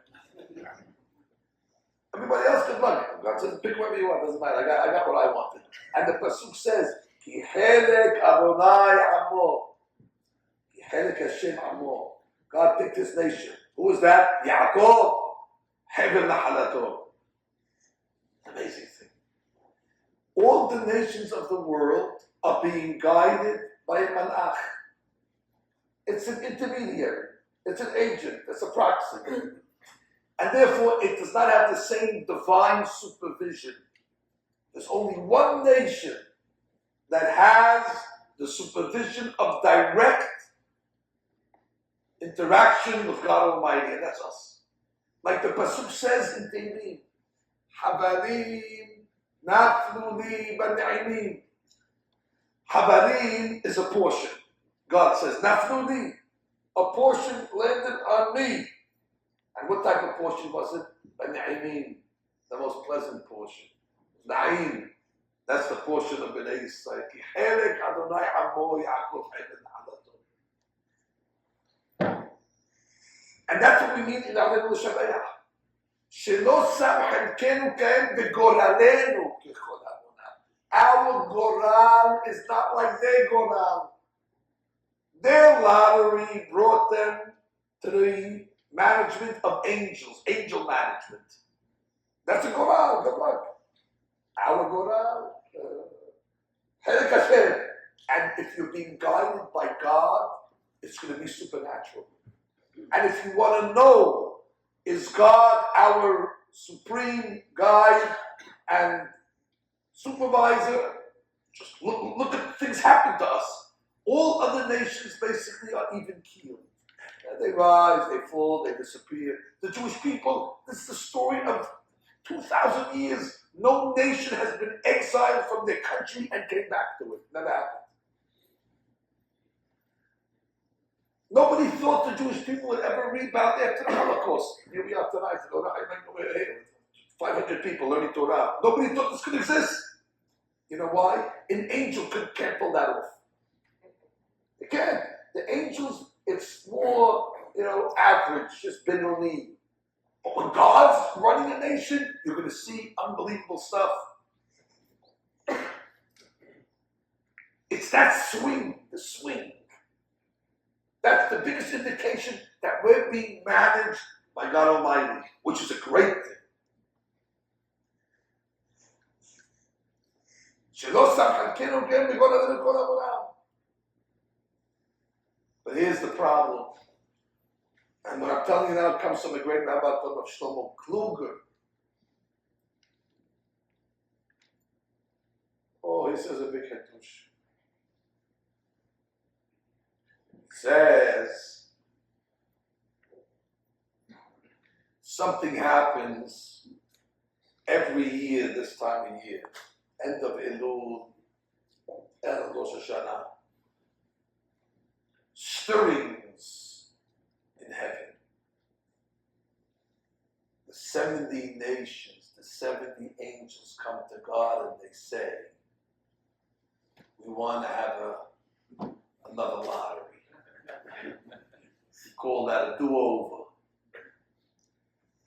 Everybody else, good luck. God says, pick whatever you want. Doesn't matter. I got what I wanted. And the pasuk says, Ki helek Adonai amo. Chelik Hashem Amo. God picked his nation. Who was that? Yaakov. Heaven Lahalato. Amazing thing. All the nations of the world are being guided by a malach. It's an intermediary. It's an agent. It's a proxy. And therefore, it does not have the same divine supervision. There's only one nation that has the supervision of direct interaction with God Almighty, and that's us. Like the Pasuk says in Tehillim, Havarim naflu li b'ne'imim. Havarim is a portion. God says, naflu li, a portion landed on me. And what type of portion was it? B'ne'imim, the most pleasant portion. Na'im, that's the portion of Bnei Yisrael. Ki chelek Adonai amo Yaakov heaven halato. And that's what we mean in Aleinu L'Shabayach. Shelo sam chelkenu kahem begoralenu kechol Adonai. Our goral is not like their goral. Their lottery brought them to the management of angels, angel management. That's a goral, good luck. Our goral, Chelik Hashem. And if you're being guided by God, it's going to be supernatural. And if you want to know, is God our supreme guide and supervisor? Just look at things happen to us. All other nations basically are even keeled. They rise, they fall, they disappear. The Jewish people, this is the story of 2,000 years. No nation has been exiled from their country and came back to it. Never happened. Nobody thought the Jewish people would ever rebound after the Holocaust. Here we are tonight. 500 people learning Torah. Nobody thought this could exist. You know why? An angel can't pull that off. They can't. The angels, it's more, average, just Benoni. But when God's running a nation, you're going to see unbelievable stuff. It's that swing, the swing. That's the biggest indication that we're being managed by God Almighty, which is a great thing. But here's the problem. And what I'm telling you now comes from a great rabbi called Rav Shlomo Kluger. Oh, he says a big hitush. Says something happens every year this time of year, end of Elul, end of Rosh Hashanah, stirrings in heaven. The 70 nations, the 70 angels come to God and they say, we want to have another lottery. We call that a do-over.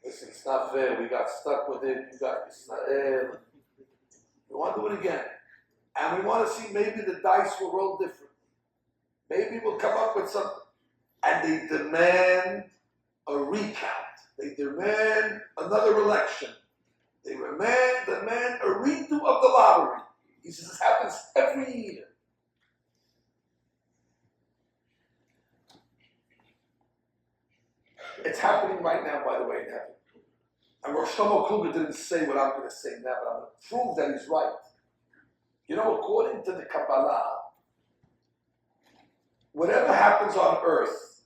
Listen, it's not fair. We got stuck with it. It's not fair. We want to do it again. And we want to see maybe the dice will roll different. Maybe we'll come up with something. And they demand a recount. They demand another election. They demand a redo of the lottery. He says this happens every year. It's happening right now, by the way, in heaven. And Rosh Shlomo Kluger didn't say what I'm going to say now, but I'm going to prove that he's right. According to the Kabbalah, whatever happens on earth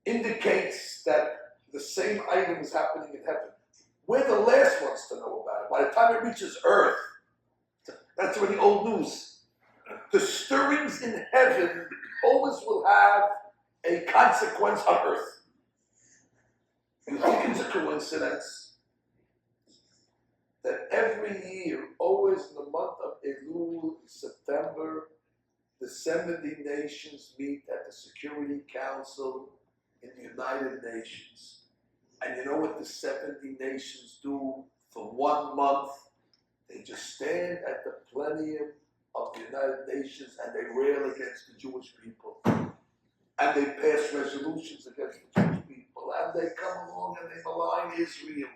indicates that the same item is happening in heaven. We're the last ones to know about it. By the time it reaches earth, that's already old news. The stirrings in heaven always will have a consequence on earth. You think it's a coincidence that every year, always in the month of Elul, September, the 70 nations meet at the Security Council in the United Nations. And you know what the 70 nations do for 1 month? They just stand at the plenum of the United Nations and they rail against the Jewish people. And they pass resolutions against the Jewish people. And they come along and they malign Israel.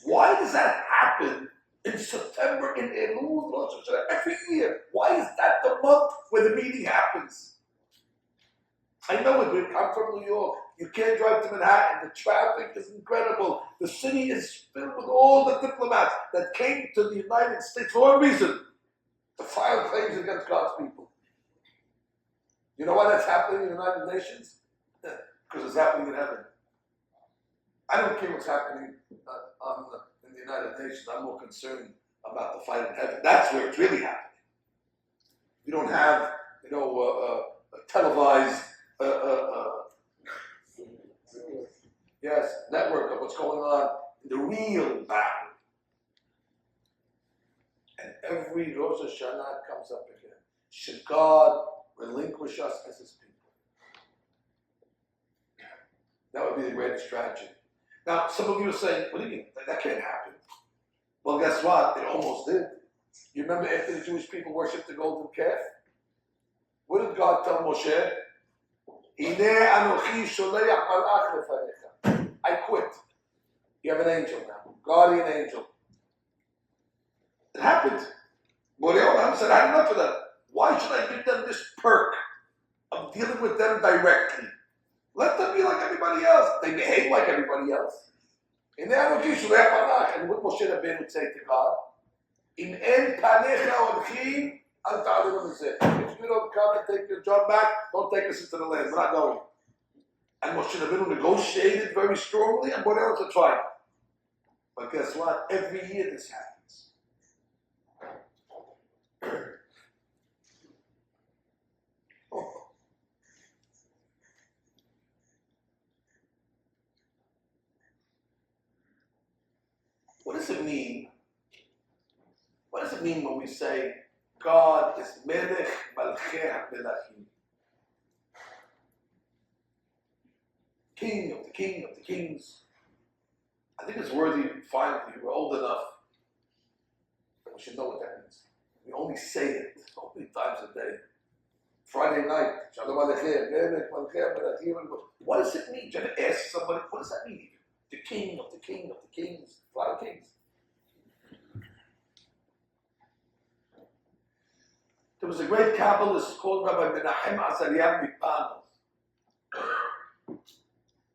Why does that happen in September, in Elul, Rosh Hashanah, every year? Why is that the month where the meeting happens? I know it. I'm from New York. You can't drive to Manhattan. The traffic is incredible. The city is filled with all the diplomats that came to the United States for one reason: to file claims against God's people. You know why that's happening in the United Nations? Because it's happening in heaven. I don't care what's happening in the United Nations. I'm more concerned about the fight in heaven. That's where it's really happening. You don't have, a televised network of what's going on in the real battle. And every Rosh Hashanah comes up again. Should God relinquish us as His people? That would be the greatest tragedy. Now, some of you are saying, what do you mean? That can't happen. Well, guess what? It almost did. You remember after the Jewish people worshipped the golden calf? What did God tell Moshe? I quit. You have an angel now, guardian angel. It happened. Borei Olam said, I had enough of that. Why should I give them this perk of dealing with them directly? Let them be like everybody else. They behave like everybody else. And what Moshe Rabbeinu would say to God? If you don't come and take your job back, don't take us into the land. We're not going. And Moshe Rabbeinu negotiated very strongly, and Borei Olam tried. But guess what? Every year this happens. What does it mean? What does it mean when we say God is Melech Malchei Melachim? King of the kings. I think it's worthy, finally, we're old enough that we should know what that means. We only say it so many times a day. Friday night, Shalom Aleichem, Melech Malchei Melachim. What does it mean? You have to ask somebody, what does that mean? The king of the kings, a lot of kings. There was a great Kabbalist called Rabbi Menachem Azariah Mipano.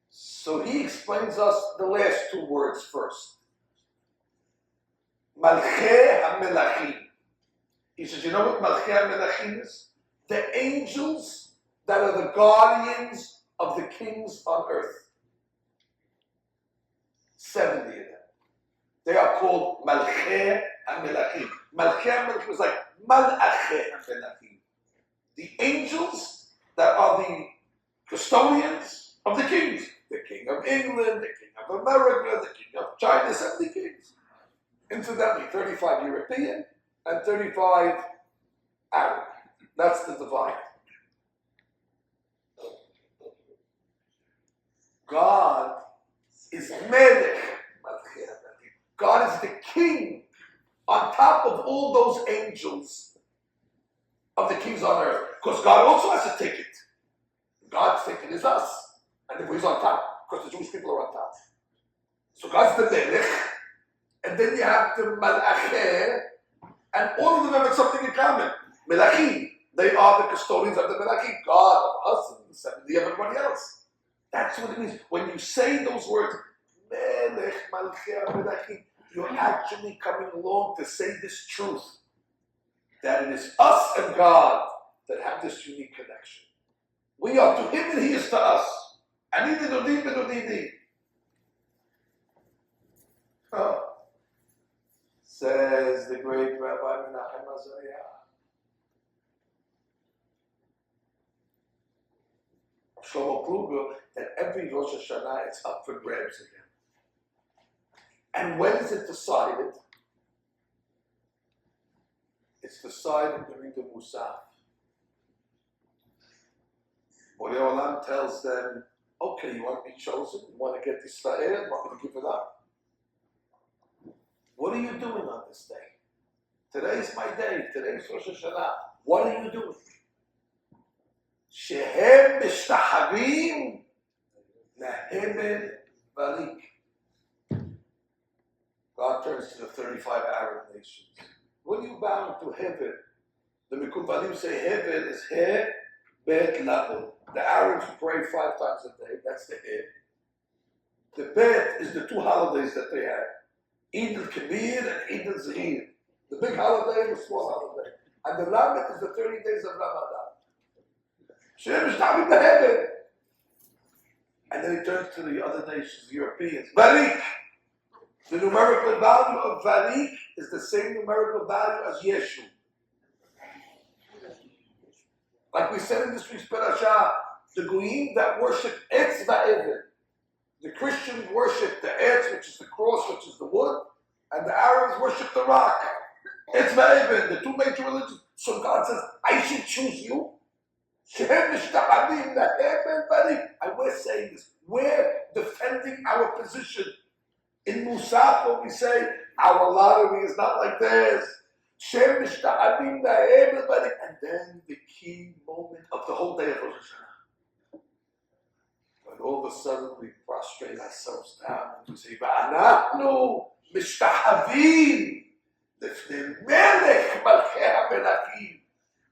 So he explains us the last two words first. Malchei HaMelachim. He says, you know what Malchei HaMelachim is? The angels that are the guardians of the kings on earth. 70 of them. They are called Malchei HaMelachim. Malchei HaMelachim is like Malachei HaMelachim. The angels that are the custodians of the kings. The king of England, the king of America, the king of China, 70 kings. Incidentally, 35 European and 35 Arab. That's the divide. God is Melech. God is the king on top of all those angels of the kings on earth. Because God also has a ticket. God's ticket is us. And then he's on top, because the Jewish people are on top. So God's the Melech, and then you have the Malacheh, and all of them have something in common. Melachim, they are the custodians of the Melachim. God, us, and the 70 of everybody else. That's what it means. When you say those words, Melech, Malchei, Melachim, you're actually coming along to say this truth, that it is us and God that have this unique connection. We are to Him and He is to us. Says the great Rabbi Menachem Azariah. Shlomo Kluger, that every Rosh Hashanah it's up for grabs again. And when is it decided? It's decided during the Musaf. Borei Olam tells them, okay, you want to be chosen? You want to get this Israel? You want me to give it up? What are you doing on this day? Today's my day. Today's Rosh Hashanah. What are you doing? Shehem mishtachavim lahebel barik. God turns to the 35 Arab nations. When you bow to heaven, the Mikubalim say heaven is he, bet, label. The Arabs pray 5 times a day. That's the he. The bet is the 2 holidays that they have. Eid al-Kabir and Eid al-Zahir. The big holiday and the small holiday. And the Lamed is the 30 days of Ramadan. Shem is talking to heaven. And then he turns to the other nations, the Europeans. Barik. The numerical value of Barik is the same numerical value as Yeshu. Like we said in this week's parasha, the Goyim that worship Etz Va'ever. The Christians worship the Etz, which is the cross, which is the wood, and the Arabs worship the rock. Etz Va'ever, the 2 major religions. So God says, I should choose you. And we're saying this. We're defending our position. In Musaf, when we say our lottery is not like theirs. And then the key moment of the whole day of Rosh Hashanah. When all of a sudden we prostrate ourselves down and we say, Va'anachnu mishtahavim lifnei melech malchei hamelakim.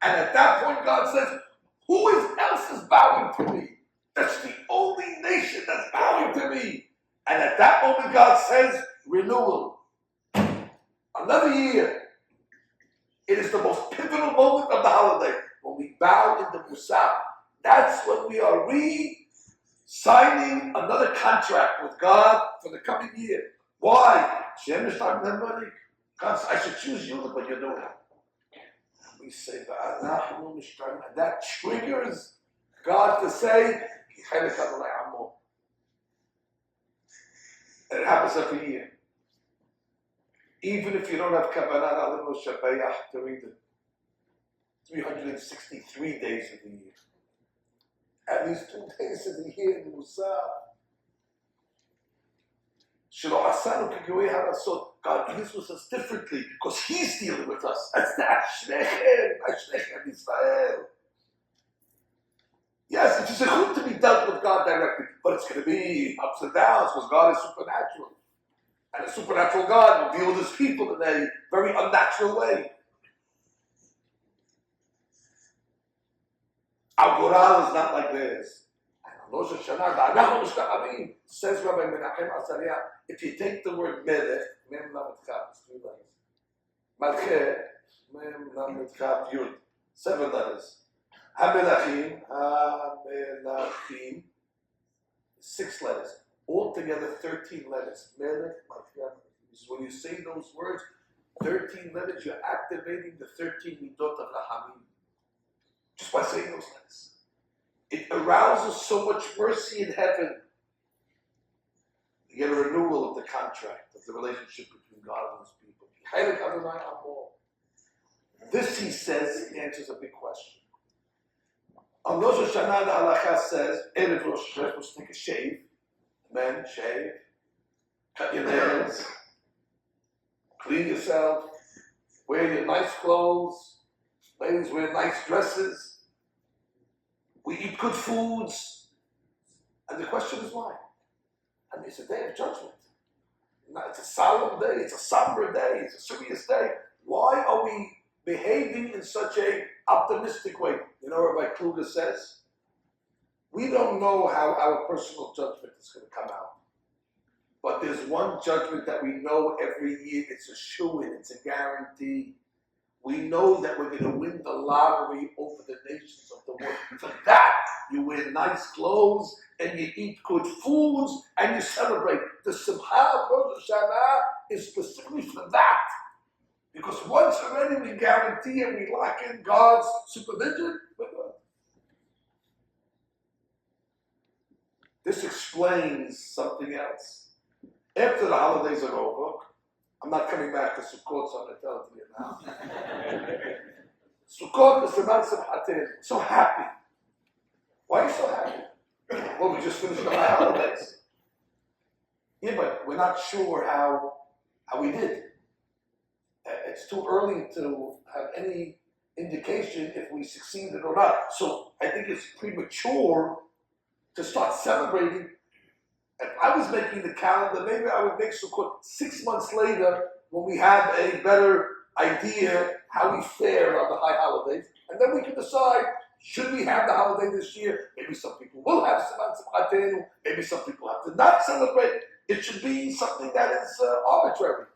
And at that point God says, who else is bowing to me? That's the only nation that's bowing to me. And at that moment God says, renewal. Another year. It is the most pivotal moment of the holiday. When we bow in the Musaf, that's when we are signing another contract with God for the coming year. Why? God, I should choose you. Look what you're doing. We say, and that triggers God to say, and it happens every year. Even if you don't have Kavanah Alim Shabayach during the 363 days of the year. At least 2 days of the year in Musaf. God deals with us differently because He's dealing with us. That's the Ashnechem Israel. Yes, it's a good to be dealt with God directly, but it's going to be ups and downs because God is supernatural. And a supernatural God will deal with His people in a very unnatural way. Our Goral is not like theirs. Rosh Hashanah, says Rabbi Menachem Azariah, if you take the word Melech, Mem Lamed Chaf, it's 3 letters. Malcheh, Mem Lamed Chaf, Yud, 7 letters. Hamelachim, 6 letters. Altogether 13 letters. Melech, Malcheh. When you say those words, 13 letters, you're activating the 13 midot of Hahayim. Just by saying those letters. It arouses so much mercy in heaven. You get a renewal of the contract, of the relationship between God and His people. This, he says, answers a big question. On Rosh Hashanah, the halakha says, Erev Rosh Hashanah, supposed to take a shave. Men, shave. Cut your nails. Clean yourself. Wear your nice clothes. Ladies wear nice dresses. We eat good foods. And the question is why? And it's a day of judgment. It's a solemn day. It's a somber day. It's a serious day. Why are we behaving in such a optimistic way? You know what Rabbi Kruger says? We don't know how our personal judgment is going to come out. But there's one judgment that we know every year. It's a shoo-in. It's a guarantee. We know that we're going to win the lottery over the nations of the world. For that, you wear nice clothes, and you eat good foods, and you celebrate. The Simcha of Rosh Hashanah is specifically for that. Because once already we guarantee and we lock in God's supervision, we're good. This explains something else. After the holidays are over, I'm not coming back to Sukkot, so I'm going to tell it to you now. Sukkot is the month of Hatir. So happy. Why are you so happy? Well, we just finished our holidays. Yeah, but we're not sure how we did. it's too early to have any indication if we succeeded or not. So I think it's premature to start celebrating. If I was making the calendar, maybe I would make Sukkot 6 months later when we have a better idea how we fare on the high holidays. And then we can decide, should we have the holiday this year? Maybe some people will have Simchat Torah. Maybe some people have to not celebrate. It should be something that is arbitrary.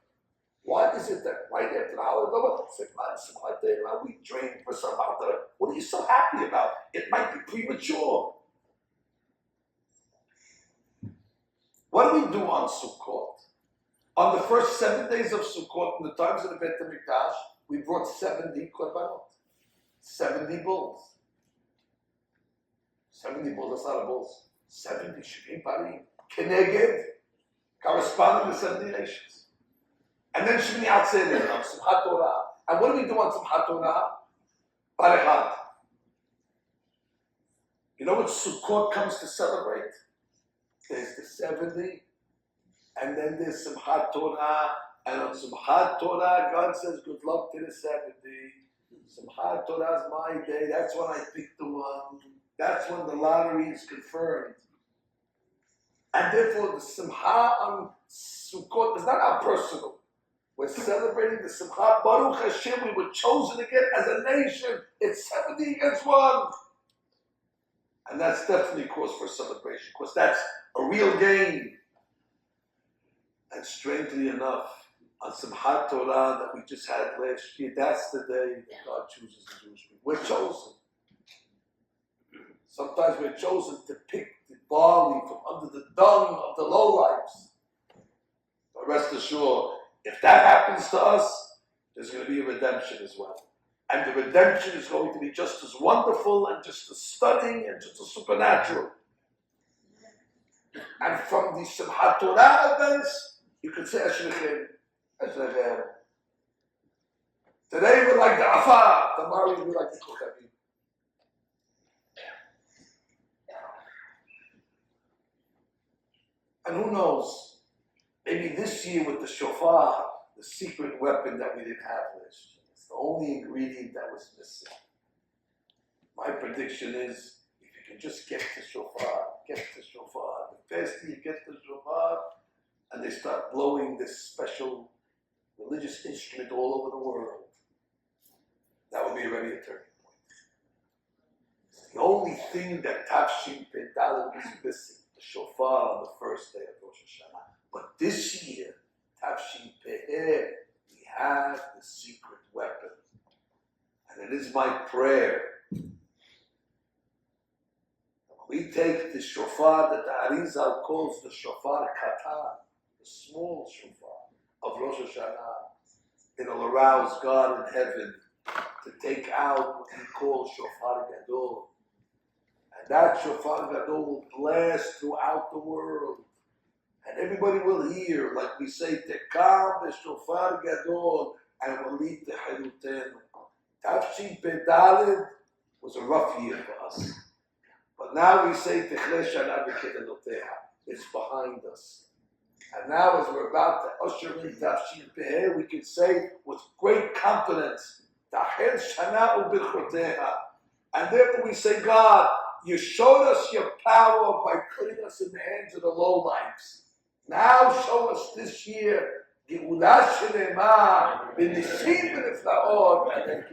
Why is it that right after the holiday, Simchat Torah, we drink for some other? What are you so happy about? It might be premature. What do we do on Sukkot? On the first 7 days of Sukkot, in the times of the Beit HaMikdash, we brought 70 korbanot, 70 bulls. 70 bulls, that's not a bulls. 70 shivim parim, keneged, corresponding to 70 nations. And then Shmini Atzeres on Simchat Torah. And what do we do on Simchat Torah? Barechad. You know what Sukkot comes to celebrate? There's the 70, and then there's Simchat Torah, and on Simchat Torah, God says, good luck to the 70. Simchat Torah is my day, that's when I pick the one. That's when the lottery is confirmed. And therefore, the Simcha on Sukkot is not our personal. We're celebrating the Simcha. Baruch Hashem, we were chosen again as a nation. It's 70 against 1. And that's definitely cause for celebration, because that's a real gain. And strangely enough, on Simchat Torah that we just had last year, that's the day that God chooses the Jewish people. We're chosen. Sometimes we're chosen to pick the barley from under the dung of the lowlifes. But rest assured, if that happens to us, there's going to be a redemption as well. And the redemption is going to be just as wonderful and just as stunning and just as supernatural. And from the Simchat Torah events, you could say, Ashrechem, Ashrechem. Today we like the Afar, tomorrow we like the Kochavim. And who knows, maybe this year with the shofar, the secret weapon that we didn't have last year. It's the only ingredient that was missing. My prediction is, if you can just get the shofar. The faster you get the shofar, and they start blowing this special religious instrument all over the world, that would be already a turning point. It's the only thing that Tafshin Pedal is missing, the shofar on the first day of Rosh Hashanah. But this year, Tafshin Pe'eh, we have the secret weapon. And it is my prayer. We take the shofar that the Arizal calls the shofar katan, the small shofar of Rosh Hashanah. It'll arouse God in heaven to take out what he calls shofar gadol. And that shofar gadol will blast throughout the world. And everybody will hear, like we say, Tekam the shofar gadol, and will lead to Herutenu. Tafshin Pedalid was a rough year for us. But now we say, Techle Shana B'Kedeloteha. It's behind us. And now as we're about to usher in Tafshin Pe'eh, we can say with great confidence, Tachel Shana U'Birchoteha. And therefore we say, God, you showed us your power by putting us in the hands of the lowlifes. Now show us this year, Geula Shelema, B'Nishim B'Niflaot, and then